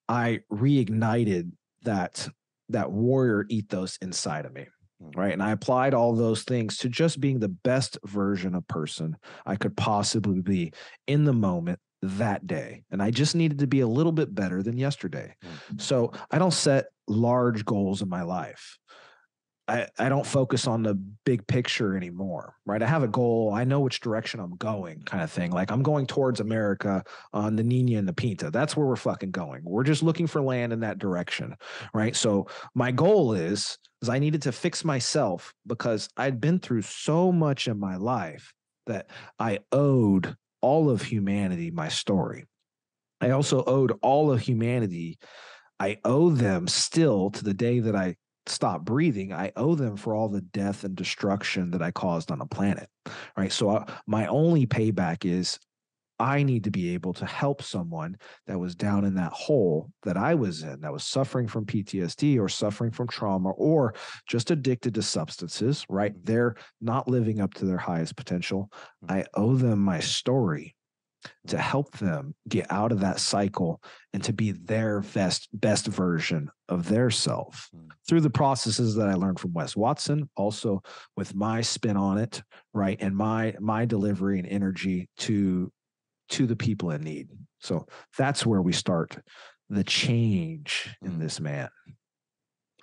I reignited that warrior ethos inside of me, right? And I applied all those things to just being the best version of person I could possibly be in the moment that day. And I just needed to be a little bit better than yesterday. So I don't set large goals in my life. I don't focus on the big picture anymore, right? I have a goal. I know which direction I'm going, kind of thing. Like, I'm going towards America on the Nina and the Pinta. That's where we're fucking going. We're just looking for land in that direction, right? So my goal is I needed to fix myself because I'd been through so much in my life that I owed all of humanity my story. I also owed all of humanity. I owe them still to the day that I stop breathing. I owe them for all the death and destruction that I caused on the planet, right? So my only payback is I need to be able to help someone that was down in that hole that I was in, that was suffering from PTSD or suffering from trauma or just addicted to substances, right? They're not living up to their highest potential. I owe them my story to help them get out of that cycle and to be their best version of their self through the processes that I learned from Wes Watson, also with my spin on it, right? And my delivery and energy to the people in need. So that's where we start the change in this man.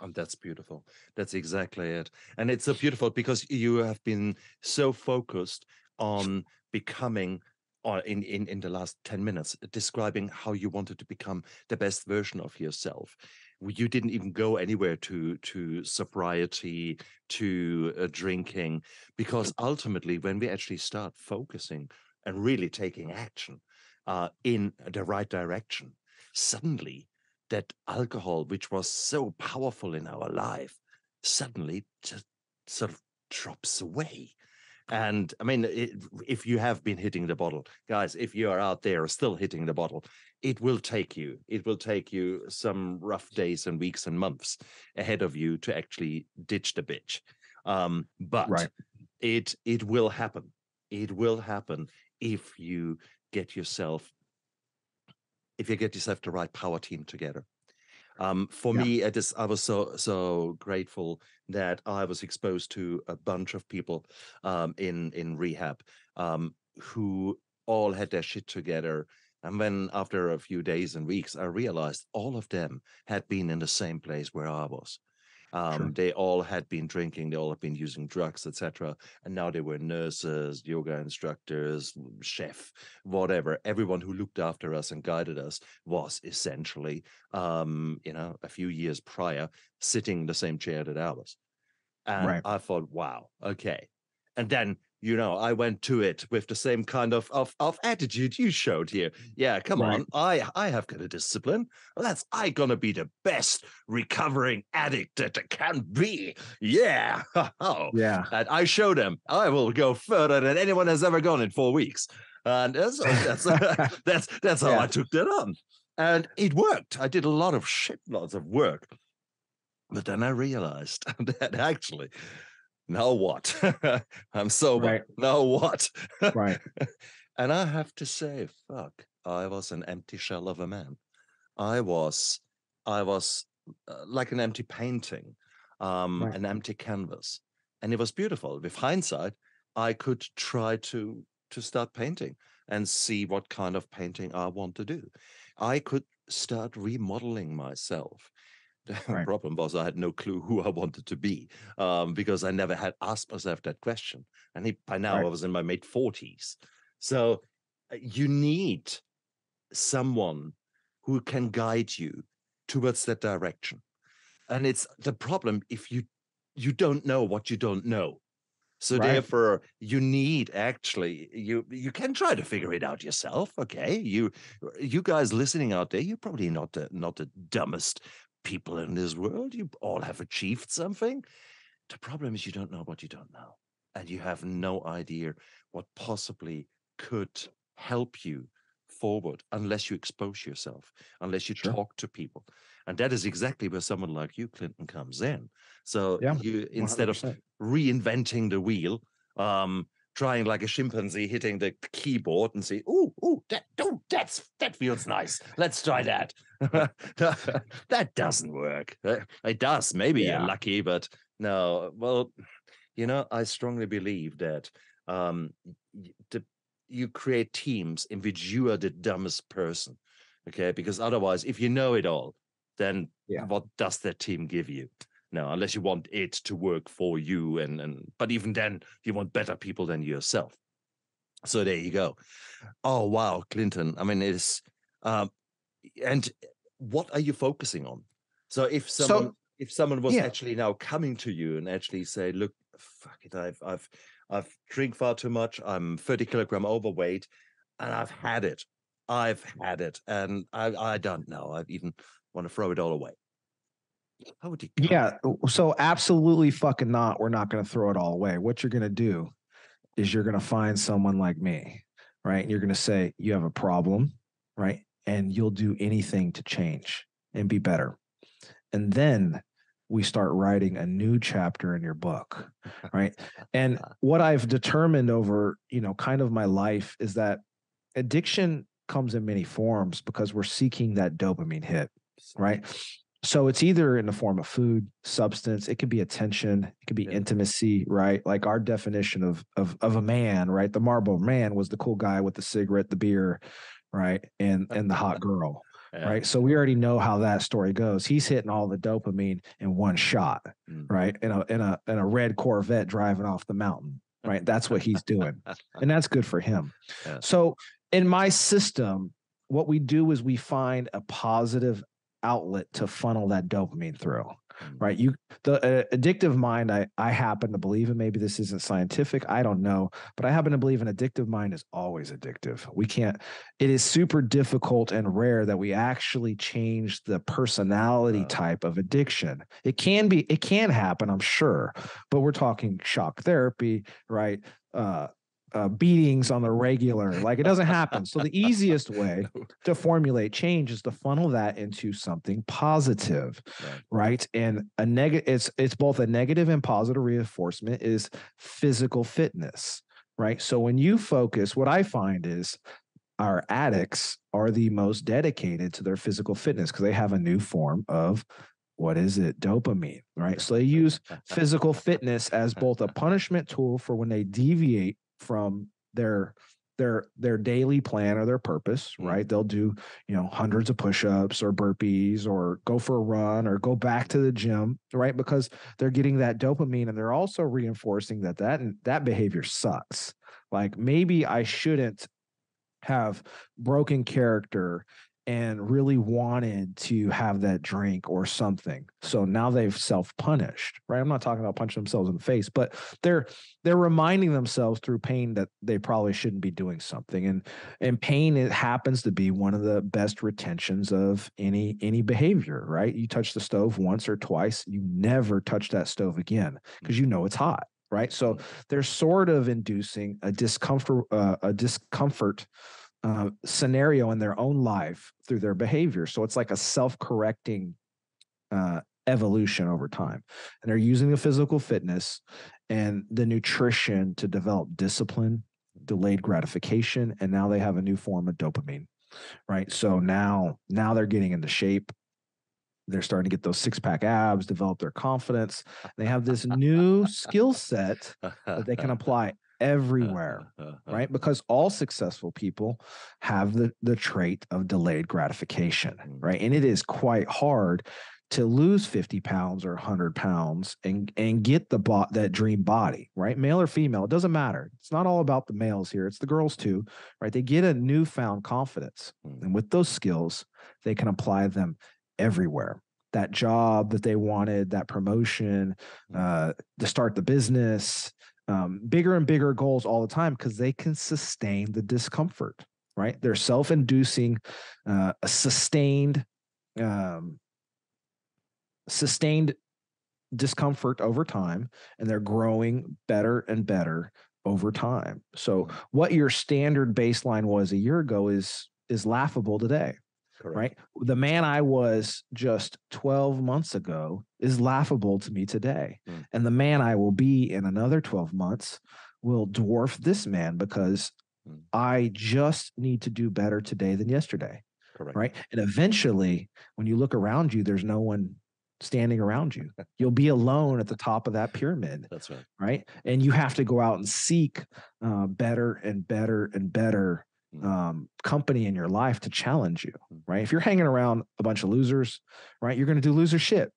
And that's beautiful. That's exactly it. And it's so beautiful because you have been so focused on becoming, or in the last 10 minutes, describing how you wanted to become the best version of yourself. You didn't even go anywhere to sobriety, to drinking, because ultimately, when we actually start focusing and really taking action in the right direction, suddenly that alcohol, which was so powerful in our life, suddenly just sort of drops away. And I mean, if you have been hitting the bottle, guys, if you are out there still hitting the bottle, it will take you some rough days and weeks and months ahead of you to actually ditch the bitch. But right. It will happen. It will happen if you get yourself the right power team together. For me, I was so grateful that I was exposed to a bunch of people in rehab who all had their shit together. And then after a few days and weeks, I realized all of them had been in the same place where I was. Sure. They all had been drinking, they all had been using drugs, etc. And now they were nurses, yoga instructors, chef, whatever. Everyone who looked after us and guided us was essentially, a few years prior, sitting in the same chair that I was. And Right. I thought, wow, okay. And then, I went to it with the same kind of attitude you showed here. Yeah, come Right. on. I have got a discipline. I gonna be the best recovering addict that there can be. Yeah. Oh. Yeah. And I showed them I will go further than anyone has ever gone in 4 weeks. And that's that's how Yeah. I took that on. And it worked. I did a lot of lots of work. But then I realized that actually, now what? I'm sober. Right. Now what? Right. And I have to say, fuck, I was an empty shell of a man. I was like an empty painting, Right. an empty canvas. And it was beautiful. With hindsight, I could try to start painting and see what kind of painting I want to do. I could start remodeling myself. The Right. problem was I had no clue who I wanted to be, because I never had asked myself that question. And by now Right. I was in my mid 40s. So you need someone who can guide you towards that direction. And it's the problem if you don't know what you don't know. So Right. therefore, you need actually you can try to figure it out yourself. Okay, you guys listening out there, you're probably not the dumbest people in this world. You all have achieved something. The problem is you don't know what you don't know, and you have no idea what possibly could help you forward unless you expose yourself, unless you Sure. talk to people. And that is exactly where someone like you, Clinton, comes in. So Yeah. you, instead of 100%. reinventing the wheel, trying like a chimpanzee hitting the keyboard and say, that feels nice. Let's try that. That doesn't work. It does. Maybe you're Yeah. lucky, but no. Well, I strongly believe that you create teams in which you are the dumbest person. Okay, because otherwise, if you know it all, then Yeah. what does that team give you? No, unless you want it to work for you, but even then, you want better people than yourself. So there you go. Oh wow, Clinton. I mean, it's and what are you focusing on? So if someone was Yeah. actually now coming to you and actually say, look, fuck it, I've drink far too much, I'm 30 kilogram overweight, and I've had it, and I don't know, I even want to throw it all away. How would you go? Yeah. So absolutely fucking not. We're not going to throw it all away. What you're going to do is you're going to find someone like me, right? And you're going to say, you have a problem, right? And you'll do anything to change and be better. And then we start writing a new chapter in your book, right? And what I've determined over, kind of my life is that addiction comes in many forms because we're seeking that dopamine hit, right? So it's either in the form of food, substance, it could be attention, it could be intimacy, right? Like our definition of a man, right? The Marlboro Man was the cool guy with the cigarette, the beer, right? And the hot girl, right? So we already know how that story goes. He's hitting all the dopamine in one shot, right? In a red Corvette driving off the mountain, right? That's what he's doing. And that's good for him. So in my system, what we do is we find a positive outlet to funnel that dopamine through, right? The addictive mind, I happen to believe, and maybe this isn't scientific, I don't know, but I happen to believe an addictive mind is always addictive. It is super difficult and rare that we actually change the personality type of addiction. It can happen, I'm sure, but we're talking shock therapy, right? Beatings on the regular, like it doesn't happen. So the easiest way to formulate change is to funnel that into something positive, right? And it's both a negative and positive reinforcement is physical fitness, right? So when you focus, what I find is our addicts are the most dedicated to their physical fitness because they have a new form of dopamine, right? So they use physical fitness as both a punishment tool for when they deviate from their their daily plan or their purpose, right? They'll do, hundreds of push-ups or burpees or go for a run or go back to the gym, right? Because they're getting that dopamine, and they're also reinforcing that behavior sucks. Like, maybe I shouldn't have broken character and really wanted to have that drink or something. So now they've self-punished, right? I'm not talking about punching themselves in the face, but they're reminding themselves through pain that they probably shouldn't be doing something. And pain, it happens to be one of the best retentions of any behavior, right? You touch the stove once or twice, you never touch that stove again because you know it's hot, right? So they're sort of inducing a discomfort scenario in their own life through their behavior. So it's like a self-correcting evolution over time. And they're using the physical fitness and the nutrition to develop discipline, delayed gratification, and now they have a new form of dopamine, right? So now they're getting into shape. They're starting to get those six-pack abs, develop their confidence. They have this new skill set that they can apply everywhere, right? Because all successful people have the trait of delayed gratification, right? And it is quite hard to lose 50 pounds or 100 pounds and get that dream body, right? Male or female, it doesn't matter. It's not all about the males here. It's the girls too, right? They get a newfound confidence. And with those skills, they can apply them everywhere. That job that they wanted, that promotion, to start the business, bigger and bigger goals all the time because they can sustain the discomfort, right? They're self-inducing a sustained discomfort over time, and they're growing better and better over time. So what your standard baseline was a year ago is laughable today. Correct. Right? The man I was just 12 months ago is laughable to me today. And the man I will be in another 12 months will dwarf this man because I just need to do better today than yesterday. Correct. Right? And eventually, when you look around you, there's no one standing around you. You'll be alone at the top of that pyramid. That's right. Right? And you have to go out and seek better and better and better company in your life to challenge you, right? If you're hanging around a bunch of losers, right, you're going to do loser shit.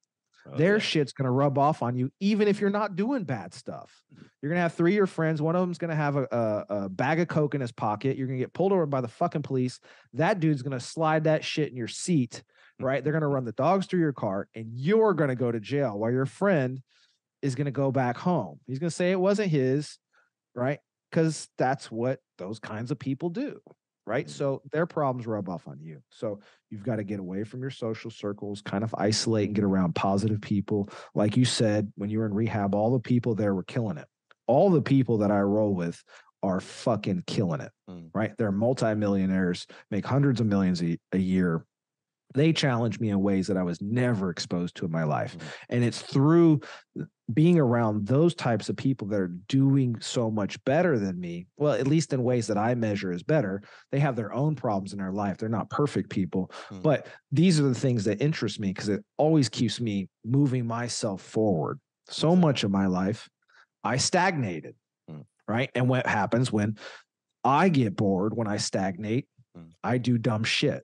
Their shit's going to rub off on you, even if you're not doing bad stuff. You're going to have 3 of your friends. One of them's going to have a bag of Coke in his pocket. You're going to get pulled over by the fucking police. That dude's going to slide that shit in your seat, right? They're going to run the dogs through your car, and you're going to go to jail while your friend is going to go back home. He's going to say it wasn't his, right? Because that's what those kinds of people do, right? So their problems rub off on you. So you've got to get away from your social circles, kind of isolate and get around positive people. Like you said, when you were in rehab, all the people there were killing it. All the people that I roll with are fucking killing it, right? They're multimillionaires, make hundreds of millions a year. They challenge me in ways that I was never exposed to in my life. And it's through being around those types of people that are doing so much better than me. Well, at least in ways that I measure as better. They have their own problems in their life. They're not perfect people, but these are the things that interest me because it always keeps me moving myself forward. So much of my life, I stagnated, right? And what happens when I get bored, when I stagnate, I do dumb shit.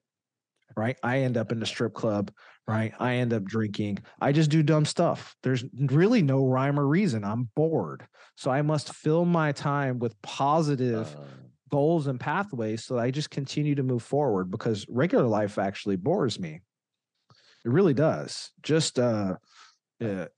Right. I end up in the strip club, right? I end up drinking. I just do dumb stuff. There's really no rhyme or reason. I'm bored. So I must fill my time with positive goals and pathways so that I just continue to move forward because regular life actually bores me. It really does. Just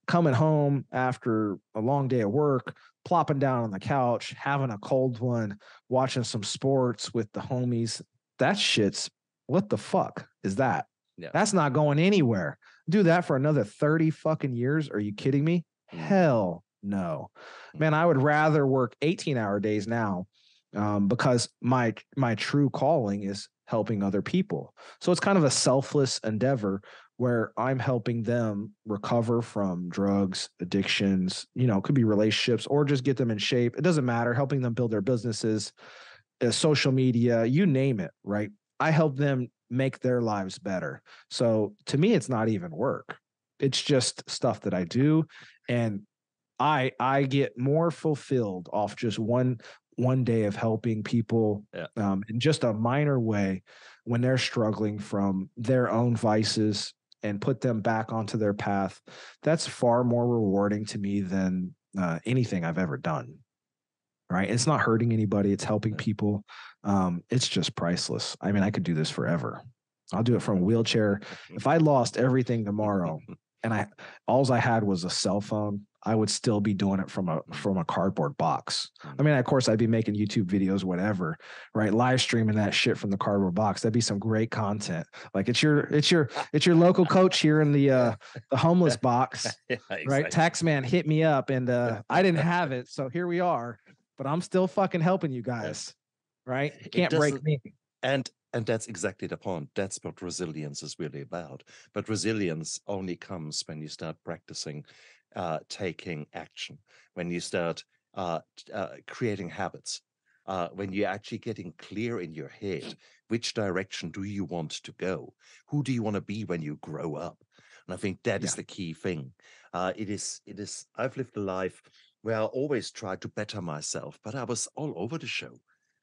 coming home after a long day of work, plopping down on the couch, having a cold one, watching some sports with the homies. That shit's what the fuck is that? Yeah. That's not going anywhere. Do that for another 30 fucking years. Are you kidding me? Hell no. Man, I would rather work 18-hour days now because my true calling is helping other people. So it's kind of a selfless endeavor where I'm helping them recover from drugs, addictions, it could be relationships or just get them in shape. It doesn't matter. Helping them build their businesses, social media, you name it, right? I help them make their lives better. So to me, it's not even work. It's just stuff that I do. And I get more fulfilled off just one one day of helping people in just a minor way when they're struggling from their own vices and put them back onto their path, that's far more rewarding to me than anything I've ever done. Right. It's not hurting anybody. It's helping people. It's just priceless. I mean, I could do this forever. I'll do it from a wheelchair. If I lost everything tomorrow and all I had was a cell phone, I would still be doing it from a cardboard box. I mean, of course, I'd be making YouTube videos, whatever, right? Live streaming that shit from the cardboard box. That'd be some great content. Like it's your local coach here in the homeless box, exactly. Right? Taxman hit me up, and I didn't have it, so here we are. But I'm still fucking helping you guys, right? You can't break me. And that's exactly the point. That's what resilience is really about. But resilience only comes when you start practicing taking action, when you start creating habits, when you're actually getting clear in your head, which direction do you want to go? Who do you want to be when you grow up? And I think that is the key thing. It is, I've lived a life where I always tried to better myself, but I was all over the show.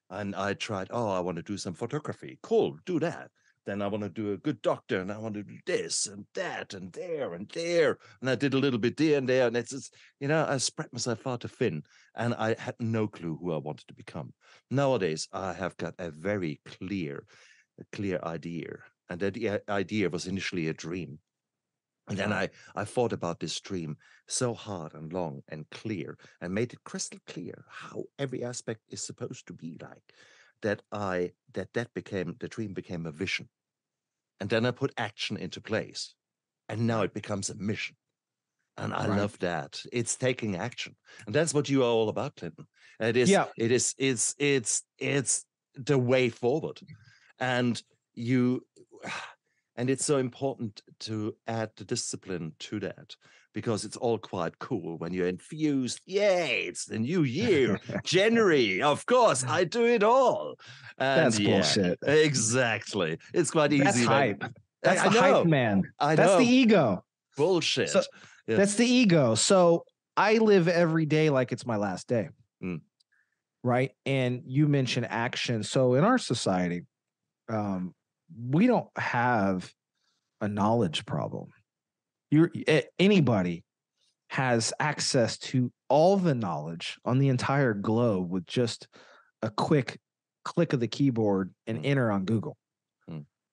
And I tried, I want to do some photography. Cool, do that. Then I want to do a good doctor, and I want to do this and that and there and there. And I did a little bit there and there. And it's just, I spread myself far too thin. And I had no clue who I wanted to become. Nowadays, I have got a very clear idea. And that idea was initially a dream. And then I thought about this dream so hard and long and clear, and made it crystal clear how every aspect is supposed to be like, that the dream became a vision. And then I put action into place, and now it becomes a mission. And I love that. It's taking action. And that's what you are all about, Clinton. It's the way forward. And it's so important to add the discipline to that, because it's all quite cool when you're infused. Yay, it's the new year, January. Of course, I do it all. And that's bullshit. Exactly. It's quite easy. That's hype. That's the hype man. That's the ego. Bullshit. So, that's the ego. So I live every day like it's my last day. Right. And you mentioned action. So in our society, we don't have a knowledge problem. Anybody has access to all the knowledge on the entire globe with just a quick click of the keyboard and enter on Google.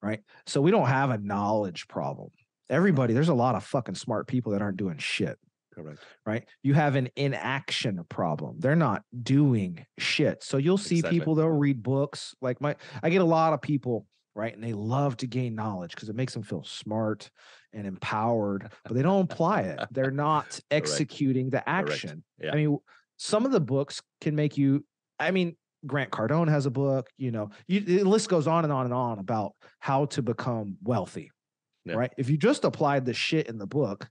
Right. So we don't have a knowledge problem. There's a lot of fucking smart people that aren't doing shit. Correct. Right. You have an inaction problem. They're not doing shit. So you'll see people, they'll read books. Like I get a lot of people, right? And they love to gain knowledge because it makes them feel smart and empowered, but they don't apply it. They're not executing the action. Yeah. I mean, some of the books can make you, Grant Cardone has a book, the list goes on and on and on about how to become wealthy, right? If you just applied the shit in the book,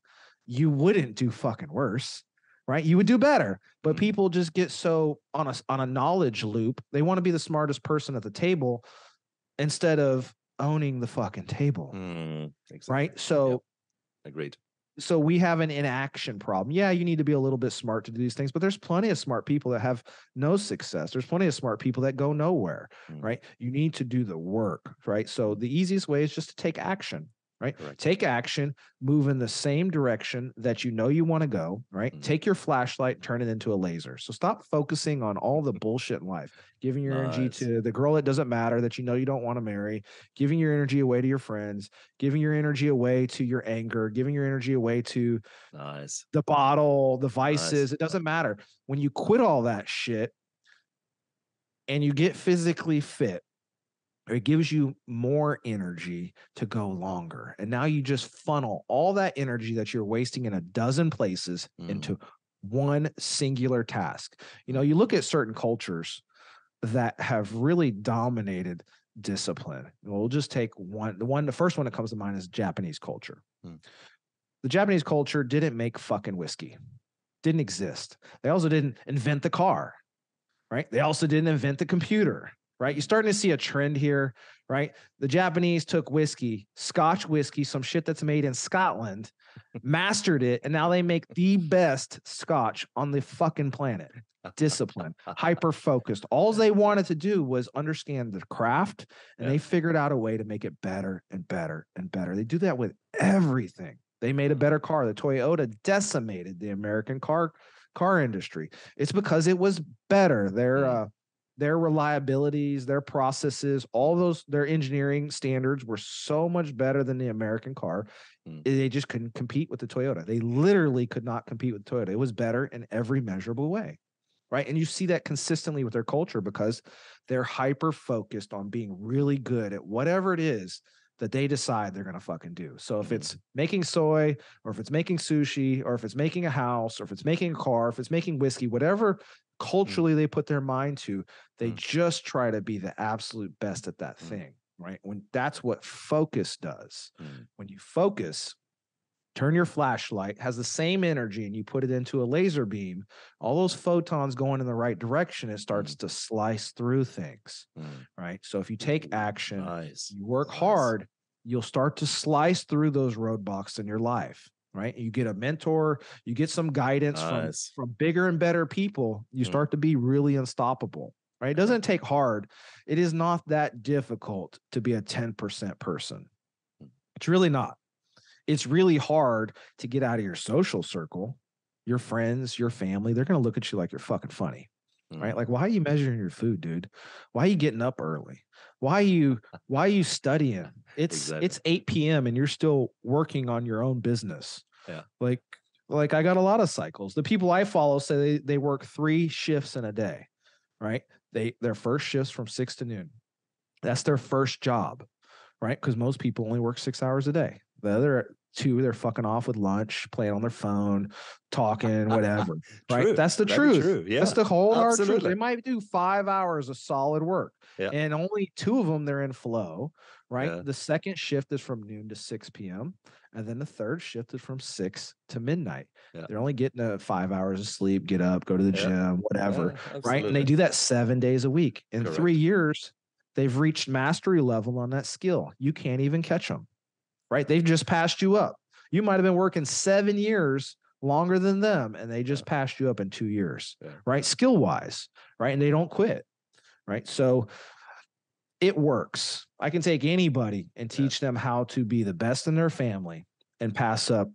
you wouldn't do fucking worse, right? You would do better. But people just get so on a knowledge loop. They want to be the smartest person at the table instead of owning the fucking table. Exactly. Right. So agreed. So we have an inaction problem. Yeah, you need to be a little bit smart to do these things, but there's plenty of smart people that have no success. There's plenty of smart people that go nowhere, right? You need to do the work, right? So the easiest way is just to take action, right? Correct. Take action, move in the same direction that you know you want to go, right? Take your flashlight, turn it into a laser. So stop focusing on all the bullshit in life, giving your energy to the girl that doesn't matter, that you know you don't want to marry, giving your energy away to your friends, giving your energy away to your anger, giving your energy away to the bottle, the vices. It doesn't matter. When you quit all that shit and you get physically fit, it gives you more energy to go longer. And now you just funnel all that energy that you're wasting in a dozen places into one singular task. You know, you look at certain cultures that have really dominated discipline. We'll just take the first one that comes to mind is Japanese culture. The Japanese culture didn't make fucking whiskey. Didn't exist. They also didn't invent the car, right? They also didn't invent the computer. right? You're starting to see a trend here, right? The Japanese took whiskey, Scotch whiskey, some shit that's made in Scotland, mastered it, and now they make the best Scotch on the fucking planet. Discipline, hyper focused. All they wanted to do was understand the craft, and they figured out a way to make it better and better and better. They do that with everything. They made a better car. The Toyota decimated the American car industry. It's because it was better. Their reliabilities, their processes, all those, their engineering standards were so much better than the American car. They just couldn't compete with the Toyota. They literally could not compete with Toyota. It was better in every measurable way, right? And you see that consistently with their culture because they're hyper focused on being really good at whatever it is that they decide they're going to fucking do. So if it's making soy, or if it's making sushi, or if it's making a house, or if it's making a car, if it's making whiskey, whatever culturally they put their mind to, they just try to be the absolute best at that thing, right? When that's what focus does. When you focus, turn your flashlight, has the same energy, and you put it into a laser beam, all those photons going in the right direction, it starts to slice through things, right? So if you take action, you work hard, you'll start to slice through those roadblocks in your life, right? You get a mentor, you get some guidance from bigger and better people, you start to be really unstoppable, right? It doesn't take hard. It is not that difficult to be a 10% person. It's really not. It's really hard to get out of your social circle, your friends, your family. They're going to look at you like you're fucking funny, right? Like, why are you measuring your food, dude? Why are you getting up early? Why are you studying? It's 8 p.m. and you're still working on your own business. Yeah. Like I got a lot of cycles. The people I follow say they work 3 shifts in a day, right? Their first shift's from 6 to noon. That's their first job, right? Because most people only work 6 hours a day. The other 2, they're fucking off with lunch, playing on their phone, talking, whatever. Right? That's the truth. True. Yeah. That's the whole hard truth. Absolutely. They might do 5 hours of solid work, and only 2 of them they're in flow. Right? Yeah. The second shift is from noon to 6 p.m. and then the third shift is from 6 to midnight. Yeah. They're only getting 5 hours of sleep, get up, go to the gym, whatever. Yeah, right? And they do that 7 days a week. In 3 years, they've reached mastery level on that skill. You can't even catch them. Right? They've just passed you up. You might have been working 7 years longer than them, and they just passed you up in 2 years, right? Skill wise, right? And they don't quit, right? So it works. I can take anybody and teach them how to be the best in their family and pass up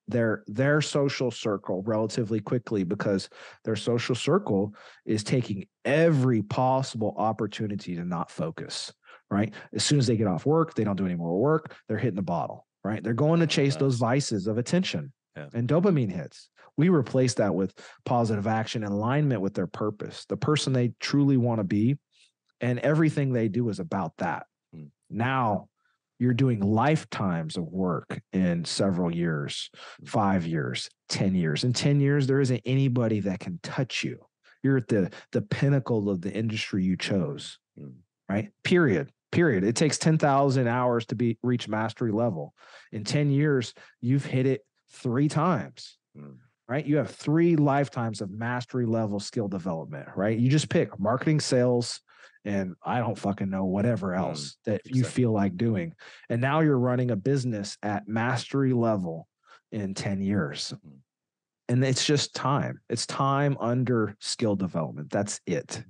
their social circle relatively quickly, because their social circle is taking every possible opportunity to not focus. Right? As soon as they get off work, they don't do any more work. They're hitting the bottle, right? They're going to chase those vices of attention and dopamine hits. We replace that with positive action and alignment with their purpose, the person they truly want to be. And everything they do is about that. Now you're doing lifetimes of work in several years, 5 years, 10 years. In 10 years, there isn't anybody that can touch you. You're at the pinnacle of the industry you chose, right? Period. It takes 10,000 hours to reach mastery level. In 10 years, you've hit it 3 times, right? You have 3 lifetimes of mastery level skill development, right? You just pick marketing, sales, and I don't fucking know, whatever else that you feel like doing. And now you're running a business at mastery level in 10 years. And it's just time. It's time under skill development. That's it.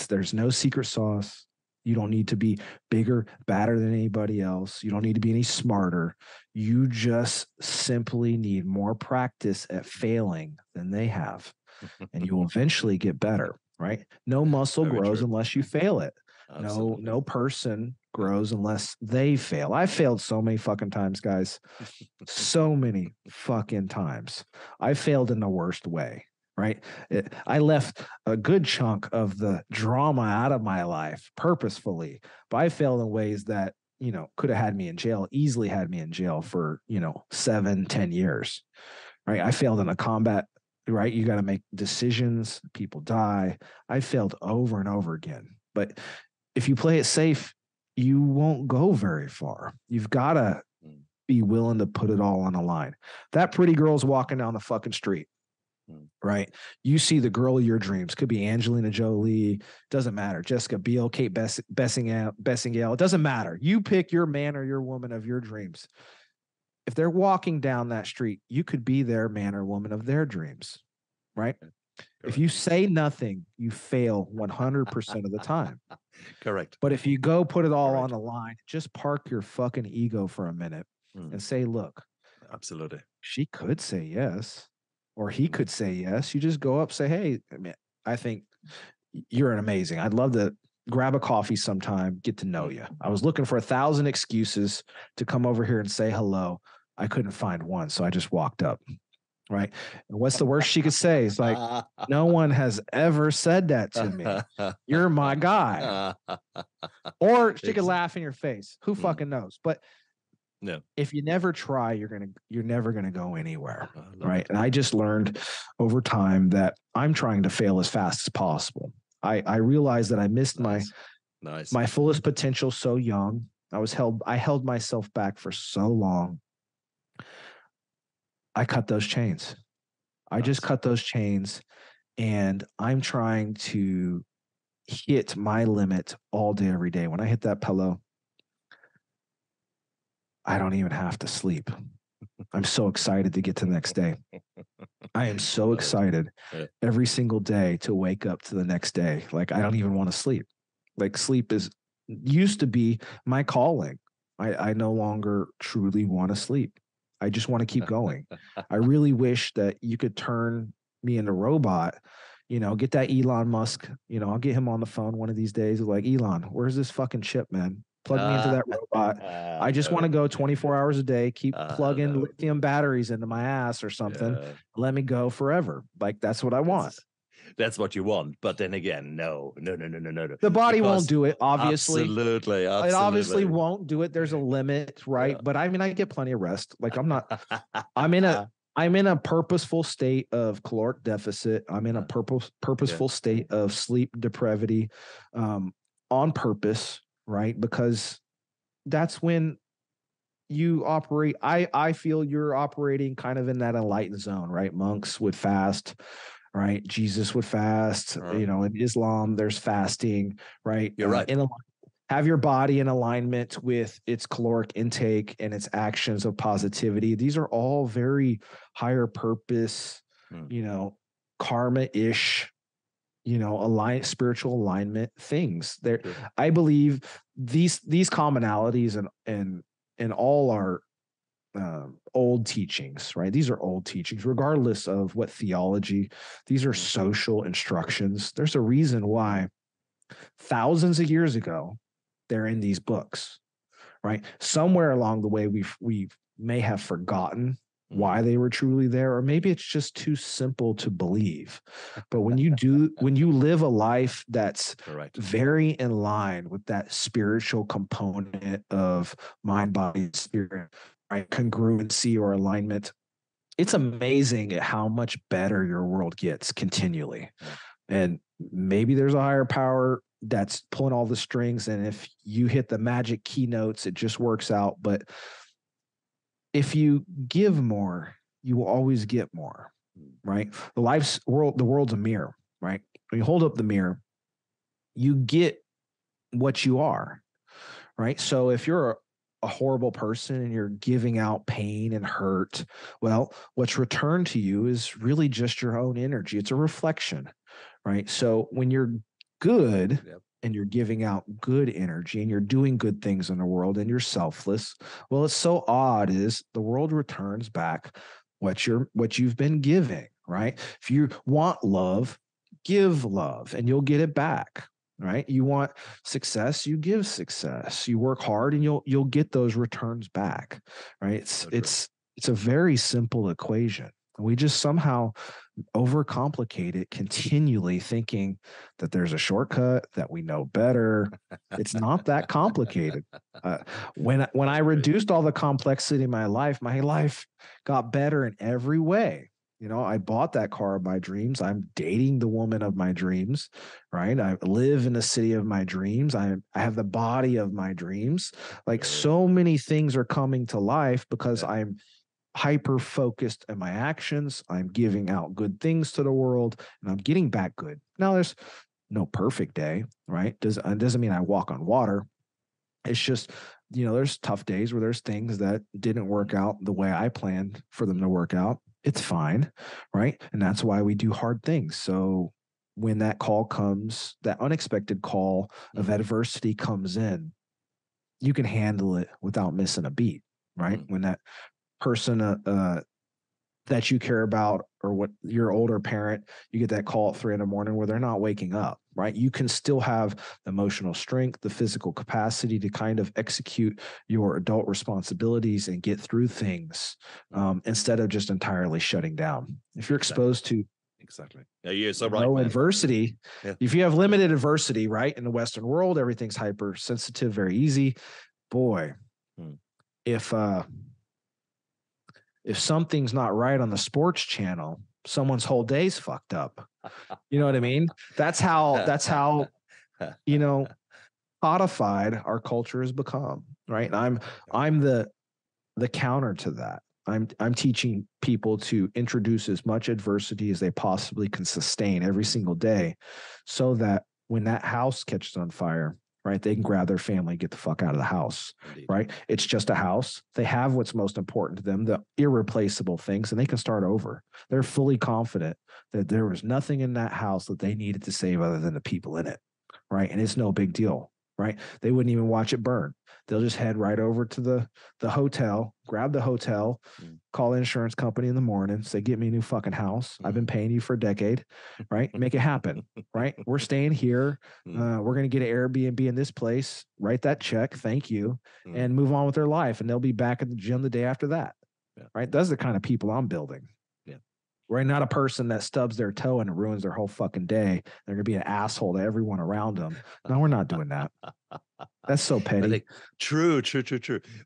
There's no secret sauce. You don't need to be bigger, badder than anybody else. You don't need to be any smarter. You just simply need more practice at failing than they have. And you will eventually get better, right? No muscle grows unless you fail it. No person grows unless they fail. I failed so many fucking times, guys. So many fucking times. I failed in the worst way. Right. I left a good chunk of the drama out of my life purposefully, but I failed in ways that, could have had me in jail, easily had me in jail for, 7-10 years. Right. I failed in a combat. Right. You got to make decisions. People die. I failed over and over again. But if you play it safe, you won't go very far. You've got to be willing to put it all on the line. That pretty girl's walking down the fucking street. right? You see the girl of your dreams. Could be Angelina Jolie. Doesn't matter. Jessica Biel, Kate Bessingale. It doesn't matter. You pick your man or your woman of your dreams. If they're walking down that street, you could be their man or woman of their dreams, right? Correct. If you say nothing, you fail 100% of the time. Correct. But if you go put it all on the line, just park your fucking ego for a minute and say, look, absolutely, she could say yes, or he could say yes. You just go up, say, hey, I think you're an amazing. I'd love to grab a coffee sometime, get to know you. I was looking for 1,000 excuses to come over here and say hello. I couldn't find one, so I just walked up. Right. And what's the worst she could say? It's like, no one has ever said that to me. You're my guy. Or she could laugh in your face. Who fucking knows? But no, if you never try, you're never gonna go anywhere. Right. And I just learned over time that I'm trying to fail as fast as possible. I realized that I missed my fullest potential so young. I held myself back for so long. I cut those chains. I just cut those chains, and I'm trying to hit my limit all day, every day. When I hit that pillow, I don't even have to sleep. I'm so excited to get to the next day. I am so excited every single day to wake up to the next day. Like, I don't even want to sleep. Like, sleep used to be my calling. I no longer truly want to sleep. I just want to keep going. I really wish that you could turn me into a robot, get that Elon Musk, I'll get him on the phone one of these days. Like, Elon, where's this fucking chip, man? Plug me into that robot. I just want to go 24 hours a day, keep plugging lithium batteries into my ass or something. Yeah. Let me go forever. Like, that's what I want. That's what you want. But then again, no. The body won't do it, obviously. Absolutely. It obviously won't do it. There's a limit, right? Yeah. But I mean, I get plenty of rest. Like, I'm in a purposeful state of caloric deficit. I'm in a purposeful state of sleep depravity, on purpose, right? Because that's when you operate. I feel you're operating kind of in that enlightened zone, right? Monks would fast. Right. Jesus would fast, in Islam, there's fasting, right? You're right. Have your body in alignment with its caloric intake and its actions of positivity. These are all very higher purpose, karma-ish, spiritual alignment things. There, I believe these commonalities and all our old teachings, right? These are old teachings, regardless of what theology. These are social instructions. There's a reason why thousands of years ago they're in these books, right? Somewhere along the way we may have forgotten why they were truly there, or maybe it's just too simple to believe. But when you live a life that's very in line with that spiritual component of mind, body, spirit, right, congruency or alignment, it's amazing at how much better your world gets continually. And maybe there's a higher power that's pulling all the strings, and if you hit the magic keynotes, it just works out. But if you give more, you will always get more, right? The world's a mirror, right? When you hold up the mirror, you get what you are, right? So if you're a horrible person and you're giving out pain and hurt, well, what's returned to you is really just your own energy. It's a reflection, right? So when you're good and you're giving out good energy and you're doing good things in the world and you're selfless, well, it's so odd is the world returns back what you've been giving, right? If you want love, give love and you'll get it back. Right? You want success, you give success. You work hard and you'll get those returns back. Right? It's a very simple equation. We just somehow overcomplicate it continually, thinking that there's a shortcut, that we know better. It's not that complicated. When I reduced all the complexity in my life got better in every way. I bought that car of my dreams. I'm dating the woman of my dreams, right? I live in the city of my dreams. I have the body of my dreams. Like, so many things are coming to life because I'm hyper focused in my actions. I'm giving out good things to the world, and I'm getting back good. Now, there's no perfect day, right? Doesn't mean I walk on water. It's just, there's tough days where there's things that didn't work out the way I planned for them to work out. It's fine, right? And that's why we do hard things. So when that call comes, that unexpected call of adversity comes in, you can handle it without missing a beat, right? When that person that you care about, or what your older parent, you get that call at 3 a.m. where they're not waking up, right? You can still have the emotional strength, the physical capacity to kind of execute your adult responsibilities and get through things, instead of just entirely shutting down. If you're exposed to Yeah, you're so right, no man. adversity, if you have limited adversity, right? In the Western world, everything's hypersensitive, very easy. Boy, if something's not right on the sports channel, someone's whole day's fucked up. You know what I mean? That's how codified our culture has become, right? And I'm the counter to that. I'm teaching people to introduce as much adversity as they possibly can sustain every single day, so that when that house catches on fire, right, they can grab their family, get the fuck out of the house. Indeed. Right? It's just a house. They have what's most important to them, the irreplaceable things, and they can start over. They're fully confident that there was nothing in that house that they needed to save other than the people in it, right? And it's no big deal, right? They wouldn't even watch it burn. They'll just head right over to the hotel, grab the hotel, call the insurance company in the morning, say, get me a new fucking house. I've been paying you for a decade, right? Make it happen, right? We're staying here. We're going to get an Airbnb in this place, write that check, thank you, and move on with their life. And they'll be back at the gym the day after that, right? Those are the kind of people I'm building. Right? Not a person that stubs their toe and ruins their whole fucking day. They're going to be an asshole to everyone around them. No, we're not doing that. That's so petty. True.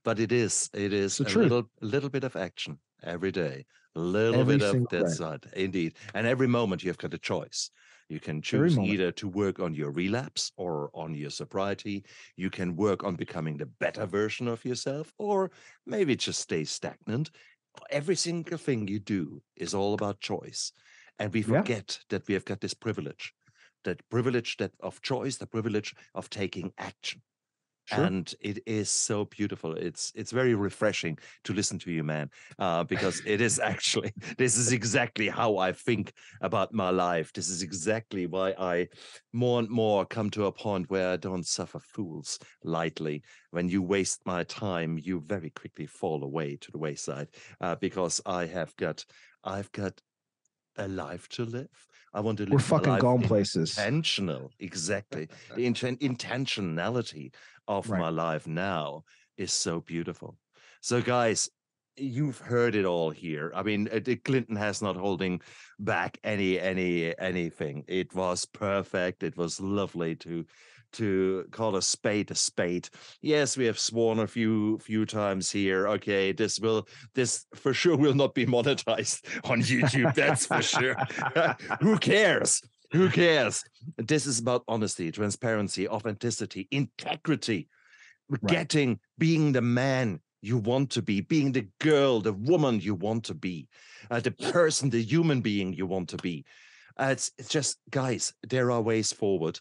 But it is the a little bit of action every day, a little bit of that side. Indeed. And every moment you've got a choice. You can choose either to work on your relapse or on your sobriety. You can work on becoming the better version of yourself, or maybe just stay stagnant. Every single thing you do is all about choice. And we forget that we have got this privilege of choice, the privilege of taking action. And it is so beautiful. It's very refreshing to listen to you, man, because it is actually, this is exactly how I think about my life. This is exactly why I more and more come to a point where I don't suffer fools lightly. When you waste my time, you very quickly fall away to the wayside, because I've got a life to live. I want to live. We're fucking life going places. Intentional, exactly. The intentionality of my life now is so beautiful. So, guys, you've heard it all here. I mean, Clinton has not holding back anything. It was perfect. It was lovely to call a spade a spade. Yes, we have sworn a few times here. Okay, this for sure will not be monetized on YouTube. That's for sure. Who cares? Who cares? This is about honesty, transparency, authenticity, integrity, being the man you want to be, being the girl, the woman you want to be, the person, the human being you want to be. It's just, guys, there are ways forward.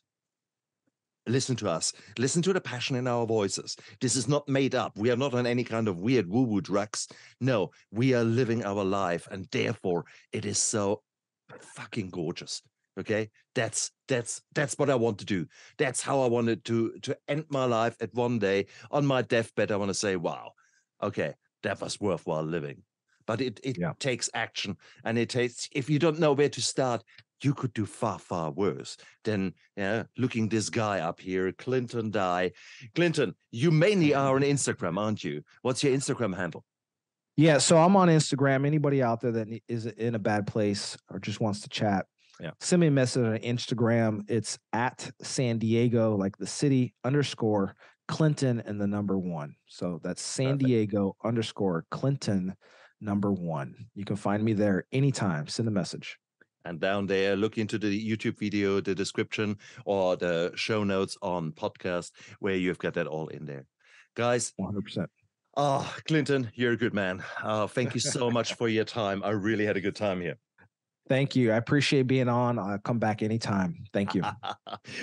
Listen to us. Listen to the passion in our voices. This is not made up. We are not on any kind of weird woo-woo drugs. No, we are living our life, and therefore it is so fucking gorgeous. Okay, that's what I want to do. That's how I wanted to end my life. At one day on my deathbed, I want to say, wow, okay, that was worthwhile living. But it takes action, and it takes, if you don't know where to start, you could do far worse than looking this guy up here, Clinton Dye. Clinton, you mainly are on Instagram, aren't you? What's your Instagram handle? Yeah, so I'm on Instagram. Anybody out there that is in a bad place or just wants to chat, send me a message on Instagram. It's at San Diego, like the city, _ Clinton and the number 1. So that's San Diego _ Clinton #1. You can find me there anytime. Send a message. And down there, look into the YouTube video, the description, or the show notes on podcast, where you've got that all in there. Guys, 100%. Oh, Clinton, you're a good man. Oh, thank you so much for your time. I really had a good time here. Thank you. I appreciate being on. I'll come back anytime. Thank you.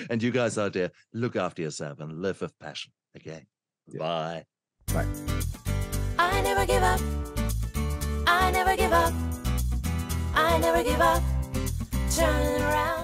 And you guys out there, look after yourself and live with passion. Okay. Yeah. Bye. Bye. I never give up. I never give up. I never give up. Turn around.